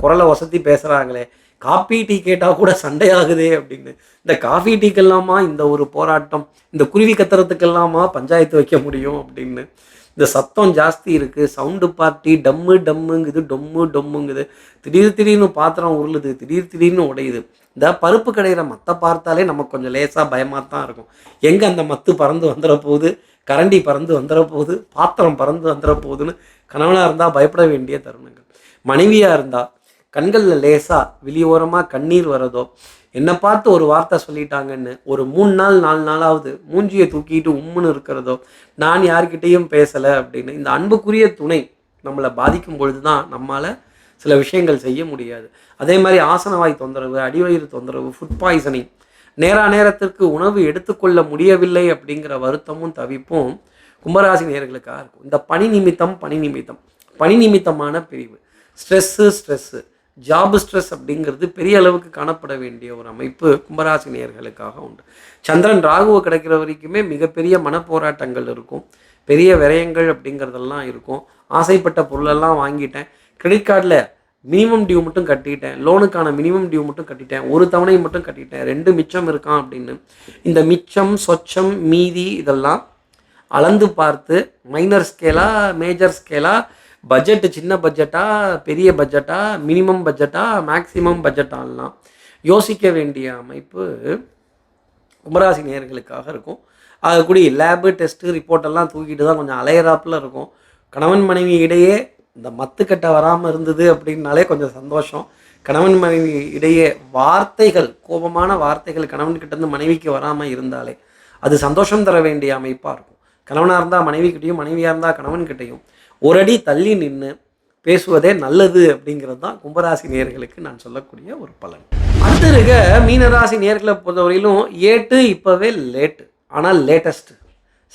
குரலை வசதி பேசுகிறாங்களே, காஃபி டீ கேட்டால் கூட சண்டையாகுதே அப்படின்னு. இந்த காஃபி டீக்கெல்லாமா இந்த ஒரு போராட்டம், இந்த குருவி கத்துறதுக்கெல்லாமா பஞ்சாயத்து வைக்க முடியும் அப்படின்னு. இந்த சத்தம் ஜாஸ்தி இருக்குது, சவுண்டு பார்ட்டி டம்முங்குது, டொம்முங்குது, திடீர்னு பாத்திரம் உருளுது, திடீர்னு உடையுது. இந்த பருப்பு கடையிற மற்ற பார்த்தாலே நமக்கு கொஞ்சம் லேசாக பயமாக தான் இருக்கும். எங்கே அந்த மத்து பறந்து வந்துட போகுது, கரண்டி பறந்து வந்துட போகுது, பாத்திரம் பறந்து வந்துட போகுதுன்னு கணவனாக இருந்தால் பயப்பட வேண்டிய தருணங்கள். மனைவியாக இருந்தால் கண்களில் லேசாக வெளியோரமாக கண்ணீர் வரதோ, என்னை பார்த்து ஒரு வார்த்தை சொல்லிட்டாங்கன்னு ஒரு 3 நாள் 4 நாளாவது மூஞ்சியை தூக்கிட்டு உம்முன்னு இருக்கிறதோ, நான் யார்கிட்டையும் பேசலை அப்படின்னு. இந்த அன்புக்குரிய துணை நம்மளை பாதிக்கும் பொழுது தான் நம்மளால் சில விஷயங்கள் செய்ய முடியாது. அதே மாதிரி ஆசனவாய் தொந்தரவு, அடிவயிறு தொந்தரவு, ஃபுட் பாய்சனிங், நேரத்திற்கு உணவு எடுத்துக்கொள்ள முடியவில்லை அப்படிங்கிற வருத்தமும் தவிப்பும் கும்பராசி நேயர்களுக்காக இருக்கும். இந்த பணி நிமித்தமான பிரிவு, ஸ்ட்ரெஸ்ஸு ஜாப் ஸ்ட்ரெஸ் அப்படிங்கிறது பெரிய அளவுக்கு காணப்பட வேண்டிய ஒரு அமைப்பு கும்பராசி நேயர்களுக்காக உண்டு. சந்திரன் ராகுவை கிடைக்கிற வரைக்குமே மிகப்பெரிய மனப்போராட்டங்கள் இருக்கும், பெரிய விரயங்கள் அப்படிங்கிறதெல்லாம் இருக்கும். ஆசைப்பட்ட பொருளெல்லாம் வாங்கிட்டேன், கிரெடிட் கார்டில் மினிமம் டியூ மட்டும் கட்டிட்டேன், லோனுக்கான மினிமம் டியூ மட்டும் கட்டிட்டேன், ஒரு தவணை மட்டும் கட்டிட்டேன், 2 மிச்சம் இருக்கான் அப்படின்னு. இந்த மிச்சம் சொச்சம் மீதி இதெல்லாம் அளந்து பார்த்து மைனர் ஸ்கேலா மேஜர் ஸ்கேலா, பட்ஜெட்டு சின்ன பட்ஜெட்டா பெரிய பட்ஜெட்டா, மினிமம் பட்ஜெட்டா மேக்சிமம் பட்ஜெட்டாலாம் யோசிக்க வேண்டிய அமைப்பு கும்பராசி நேயர்களுக்காக இருக்கும். அது கூட லேபு டெஸ்ட்டு ரிப்போர்ட்டெல்லாம் தூக்கிட்டு தான் கொஞ்சம் அலையறாப்பில் இருக்கும். கணவன் மனைவி இடையே இந்த மத்துக்கட்டை வராமல் இருந்தது அப்படின்னாலே கொஞ்சம் சந்தோஷம். கணவன் மனைவி இடையே வார்த்தைகள், கோபமான வார்த்தைகள் கணவன்கிட்டேருந்து மனைவிக்கு வராமல் இருந்தாலே அது சந்தோஷம் தர வேண்டிய அமைப்பாக இருக்கும். கணவனாக இருந்தால் மனைவிக்கிட்டையும், மனைவியாக இருந்தால் கணவன்கிட்டையும் ஒரு அடி தள்ளி நின்று பேசுவதே நல்லது அப்படிங்கிறது தான் கும்பராசி நேயர்களுக்கு நான் சொல்லக்கூடிய ஒரு பலன். அடுத்து இருக்க மீனராசி நேயர்களை பொறுத்தவரையிலும் ஏட்டு இப்போவே லேட்டு, ஆனால் லேட்டஸ்ட்டு.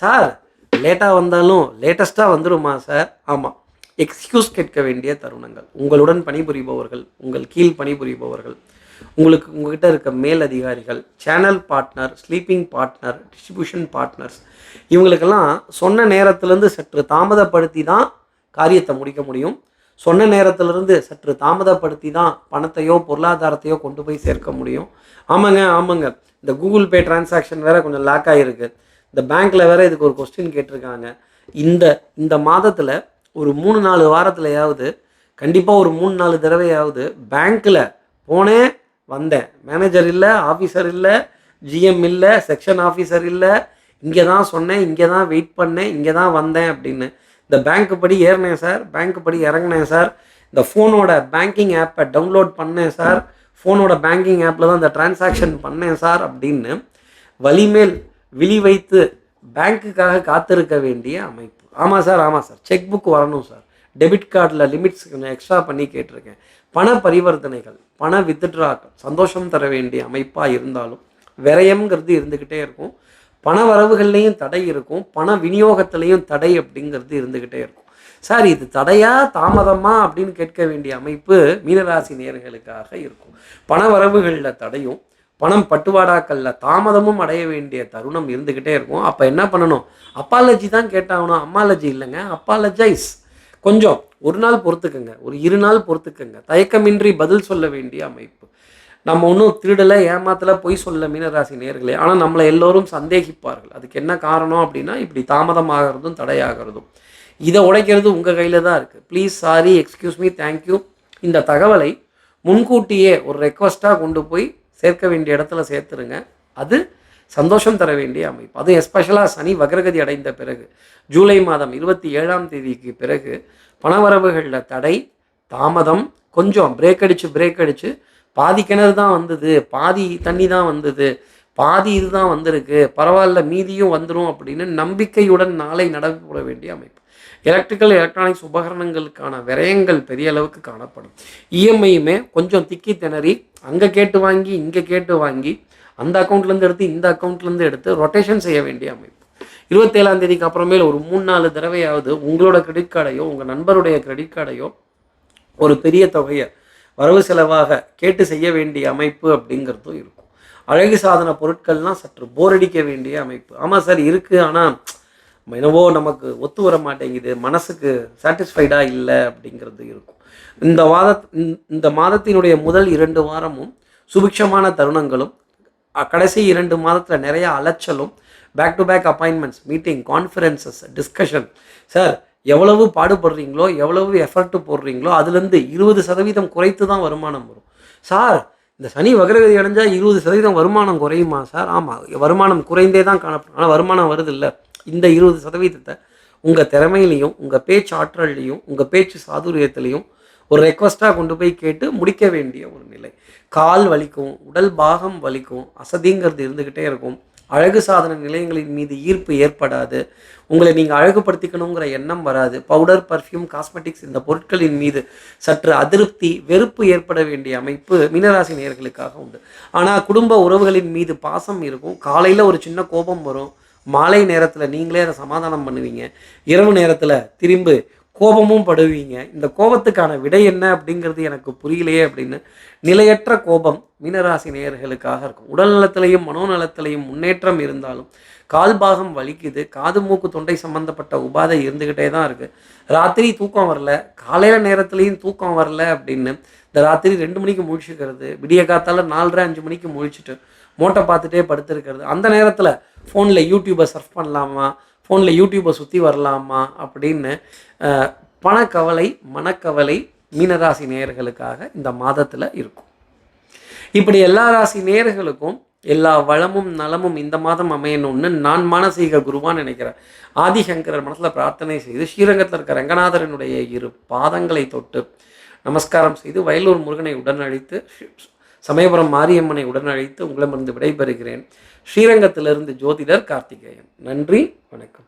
சார் லேட்டாக வந்தாலும் லேட்டஸ்ட்டாக வந்துடுமா சார்? ஆமாம், எக்ஸ்கியூஸ் கேட்க வேண்டிய தருணங்கள். உங்களுடன் பணிபுரிபவர்கள், உங்கள் கீழ் பணிபுரிபவர்கள், உங்ககிட்ட இருக்க மேல் அதிகாரிகள், channel partner, sleeping partner, distribution partners, இவங்களுக்கெல்லாம் சொன்ன நேரத்திலேருந்து சற்று தாமதப்படுத்தி தான் காரியத்தை முடிக்க முடியும். சொன்ன நேரத்திலிருந்து சற்று தாமதப்படுத்தி தான் பணத்தையோ பொருளாதாரத்தையோ கொண்டு போய் சேர்க்க முடியும். ஆமாங்க, இந்த கூகுள் பே டிரான்சாக்ஷன் வேறு கொஞ்சம் லாக் ஆகிருக்கு. இந்த பேங்க்கில் வேறு இதுக்கு ஒரு கொஸ்டின் கேட்டிருக்காங்க. இந்த மாதத்தில் ஒரு 3-4 வாரத்துலையாவது கண்டிப்பாக ஒரு 3-4 தடவையாவது பேங்க்கில் போனேன் வந்தேன், மேனேஜர் இல்லை, ஆஃபீஸர் இல்லை, ஜிஎம் இல்லை, செக்ஷன் ஆஃபீஸர் இல்லை, இங்கே தான் சொன்னேன், இங்கே தான் வெயிட் பண்ணேன், இங்கே தான் வந்தேன் அப்படின்னு. இந்த பேங்க்கு படி ஏறினேன் சார், பேங்க்கு படி இறங்கினேன் சார், இந்த ஃபோனோட பேங்கிங் ஆப்பை டவுன்லோட் பண்ணேன் சார், ஃபோனோட பேங்கிங் ஆப்பில் தான் இந்த டிரான்சாக்ஷன் பண்ணேன் சார் அப்படின்னு வலிமேல் விழி வைத்து பேங்க்குக்காக காத்திருக்க வேண்டிய அமைப்பு. ஆமாம் சார் செக் புக் வரணும் சார், டெபிட் கார்டில் லிமிட்ஸ் கொஞ்சம் எக்ஸ்ட்ரா பண்ணி கேட்டிருக்கேன். பண பரிவர்த்தனைகள், பண வித்ட்ராக்கள் சந்தோஷம் தர வேண்டிய அமைப்பாக இருந்தாலும் விரயம்ங்கிறது இருந்துக்கிட்டே இருக்கும். பண வரவுகள்லையும் தடை இருக்கும், பண விநியோகத்திலையும் தடை அப்படிங்கிறது இருந்துக்கிட்டே இருக்கும். சார் இது தடையா தாமதமா அப்படின்னு கேட்க வேண்டிய அமைப்பு மீனராசி நேயர்களுக்காக இருக்கும். பண வரவுகளில் தடையும் பணம் பட்டுவாடாக்களில் தாமதமும் அடைய வேண்டிய தருணம் இருந்துக்கிட்டே இருக்கும். அப்போ என்ன பண்ணணும்? அப்பாலஜி தான் கேட்டாகணும். அம்மாலஜி இல்லைங்க, அப்பாலஜைஸ். கொஞ்சம் ஒரு நாள் பொறுத்துக்குங்க, ஒரு 2 நாள் பொறுத்துக்குங்க. தயக்கமின்றி பதில் சொல்ல வேண்டிய அமைப்பு. நம்ம ஒன்றும் திருடலை, ஏமாத்தலை, பொய் சொல்ல மீனராசி நேயர்களே. ஆனால் நம்மளை எல்லோரும் சந்தேகிப்பார்கள். அதுக்கு என்ன காரணம் அப்படின்னா இப்படி தாமதமாகிறதும் தடையாகிறதும். இதை உடைக்கிறது உங்கள் கையில் தான் இருக்குது. Please, sorry, excuse me, thank you. இந்த தகவலை முன்கூட்டியே ஒரு ரெக்வஸ்ட்டாக கொண்டு போய் சேர்க்க வேண்டிய இடத்துல சேர்த்துருங்க. அது சந்தோஷம் தர வேண்டிய அமைப்பு. அது எஸ்பெஷலாக சனி வக்ரகதி அடைந்த பிறகு ஜூலை மாதம் 27ஆம் தேதிக்கு பிறகு பணவரவுகளில் தடை தாமதம், கொஞ்சம் பிரேக் அடித்து பாதி கிணறு தான் வந்தது, பாதி தண்ணி தான் வந்தது, பாதி இது தான் வந்திருக்கு, பரவாயில்ல மீதியும் வந்துடும் அப்படின்னு நம்பிக்கையுடன் நாளை நடைபெற வேண்டிய அமைப்பு. எலக்ட்ரிக்கல் எலக்ட்ரானிக்ஸ் உபகரணங்களுக்கான விரயங்கள் பெரிய அளவுக்கு காணப்படும். இஎம்ஐயுமே கொஞ்சம் திக்கி திணறி அங்கே கேட்டு வாங்கி இங்கே கேட்டு வாங்கி அந்த அக்கௌண்ட்லேருந்து எடுத்து இந்த அக்கௌண்ட்லேருந்து எடுத்து ரொட்டேஷன் செய்ய வேண்டிய அமைப்பு. 27ஆம் தேதிக்கு அப்புறமேல ஒரு 3-4 தடவையாவது உங்களோட கிரெடிட் கார்டையோ உங்கள் நண்பருடைய கிரெடிட் கார்டையோ ஒரு பெரிய தொகையை வரவு செலவாக கேட்டு செய்ய வேண்டிய அமைப்பு அப்படிங்கிறதும் இருக்கும். அழகு சாதன பொருட்கள்லாம் சற்று போர் அடிக்க வேண்டிய அமைப்பு. ஆமாம் சார் இருக்குது, ஆனால் என்னவோ நமக்கு ஒத்து வர மாட்டேங்குது, மனசுக்கு சாட்டிஸ்ஃபைடாக இல்லை அப்படிங்கிறது இருக்கும். இந்த மாதத்தினுடைய முதல் 2 வாரமும் சுபிக்ஷமான தருணங்களும், கடைசி 2 மாதத்தில் நிறைய அலைச்சலும், back to back appointments, meeting, conferences, discussion. Sir எவ்வளவு பாடுபடுறீங்களோ எவ்வளவு எஃபர்ட் போடுறீங்களோ அதுலேருந்து 20% குறைத்து தான் வருமானம் வரும். சார் இந்த சனி வக்ரகதி அடைஞ்சால் 20% வருமானம் குறையுமா சார்? ஆமாம், வருமானம் குறைந்தே தான் காணப்படும், ஆனால் வருமானம் வருது இல்லை. இந்த 20% உங்கள் திறமையிலையும் உங்கள் பேச்சு ஆற்றல்லையும் உங்கள் பேச்சு சாதுரியத்திலையும் ஒரு ரெக்வஸ்ட்டாக கொண்டு போய் கேட்டு முடிக்க வேண்டிய ஒரு நிலை. கால் வலிக்கும், உடல் பாகம் வலிக்கும், அசதிங்கிறது இருந்துக்கிட்டே இருக்கும். அழகு சாதன நிலையங்களின் மீது ஈர்ப்பு ஏற்படாது. உங்களை நீங்கள் அழகுபடுத்திக்கணுங்கிற எண்ணம் வராது. பவுடர், பர்ஃப்யூம், காஸ்மெட்டிக்ஸ் இந்த பொருட்களின் மீது சற்று அதிருப்தி, வெறுப்பு ஏற்பட வேண்டிய அமைப்பு மீனராசி நேயர்களுக்காக உண்டு. ஆனால் குடும்ப உறவுகளின் மீது பாசம் இருக்கும். காலையில் ஒரு சின்ன கோபம் வரும், மாலை நேரத்தில் நீங்களே அதை சமாதானம் பண்ணுவீங்க, இரவு நேரத்தில் திரும்பி கோபமும் படுவீங்க. இந்த கோபத்துக்கான விடை என்ன அப்படிங்கிறது எனக்கு புரியலையே அப்படின்னு நிலையற்ற கோபம் மீனராசி நேயர்களுக்காக இருக்கும். உடல் நலத்திலையும் மனோநலத்திலையும் முன்னேற்றம் இருந்தாலும் கால் பாகம் வலிக்குது, காது மூக்கு தொண்டை சம்மந்தப்பட்ட உபாதை இருந்துக்கிட்டே தான் இருக்குது. ராத்திரி தூக்கம் வரல, காலையில் நேரத்துலையும் தூக்கம் வரல அப்படின்னு இந்த ராத்திரி 2 மணிக்கு முழிச்சுக்கிறது, விடிய காத்தால 4:30-5 மணிக்கு முழிச்சுட்டு மோட்டை பார்த்துட்டே படுத்துருக்கிறது. அந்த நேரத்தில் ஃபோனில் யூடியூப்பை சர்ஃப் பண்ணலாமா, ஃபோனில் யூடியூப்பை சுற்றி வரலாமா அப்படின்னு பணக்கவலை, மனக்கவலை மீனராசி நேயர்களுக்காக இந்த மாதத்தில் இருக்கும். இப்படி எல்லா ராசி நேயர்களுக்கும் எல்லா வளமும் நலமும் இந்த மாதம் அமையணும்னு நான் மானசீக குருவான்னு நினைக்கிறேன். ஆதிசங்கரர் மனசில் பிரார்த்தனை செய்து ஸ்ரீரங்கத்தில் இருக்க ரங்கநாதரனுடைய 2 பாதங்களை தொட்டு நமஸ்காரம் செய்து வயலூர் முருகனை உடனழைத்து சமயபுரம் மாரியம்மனை உடனழைத்து உங்களிடமிருந்து விடைபெறுகிறேன். ஸ்ரீரங்கத்திலிருந்து ஜோதிடர் கார்த்திகேயன். நன்றி, வணக்கம்.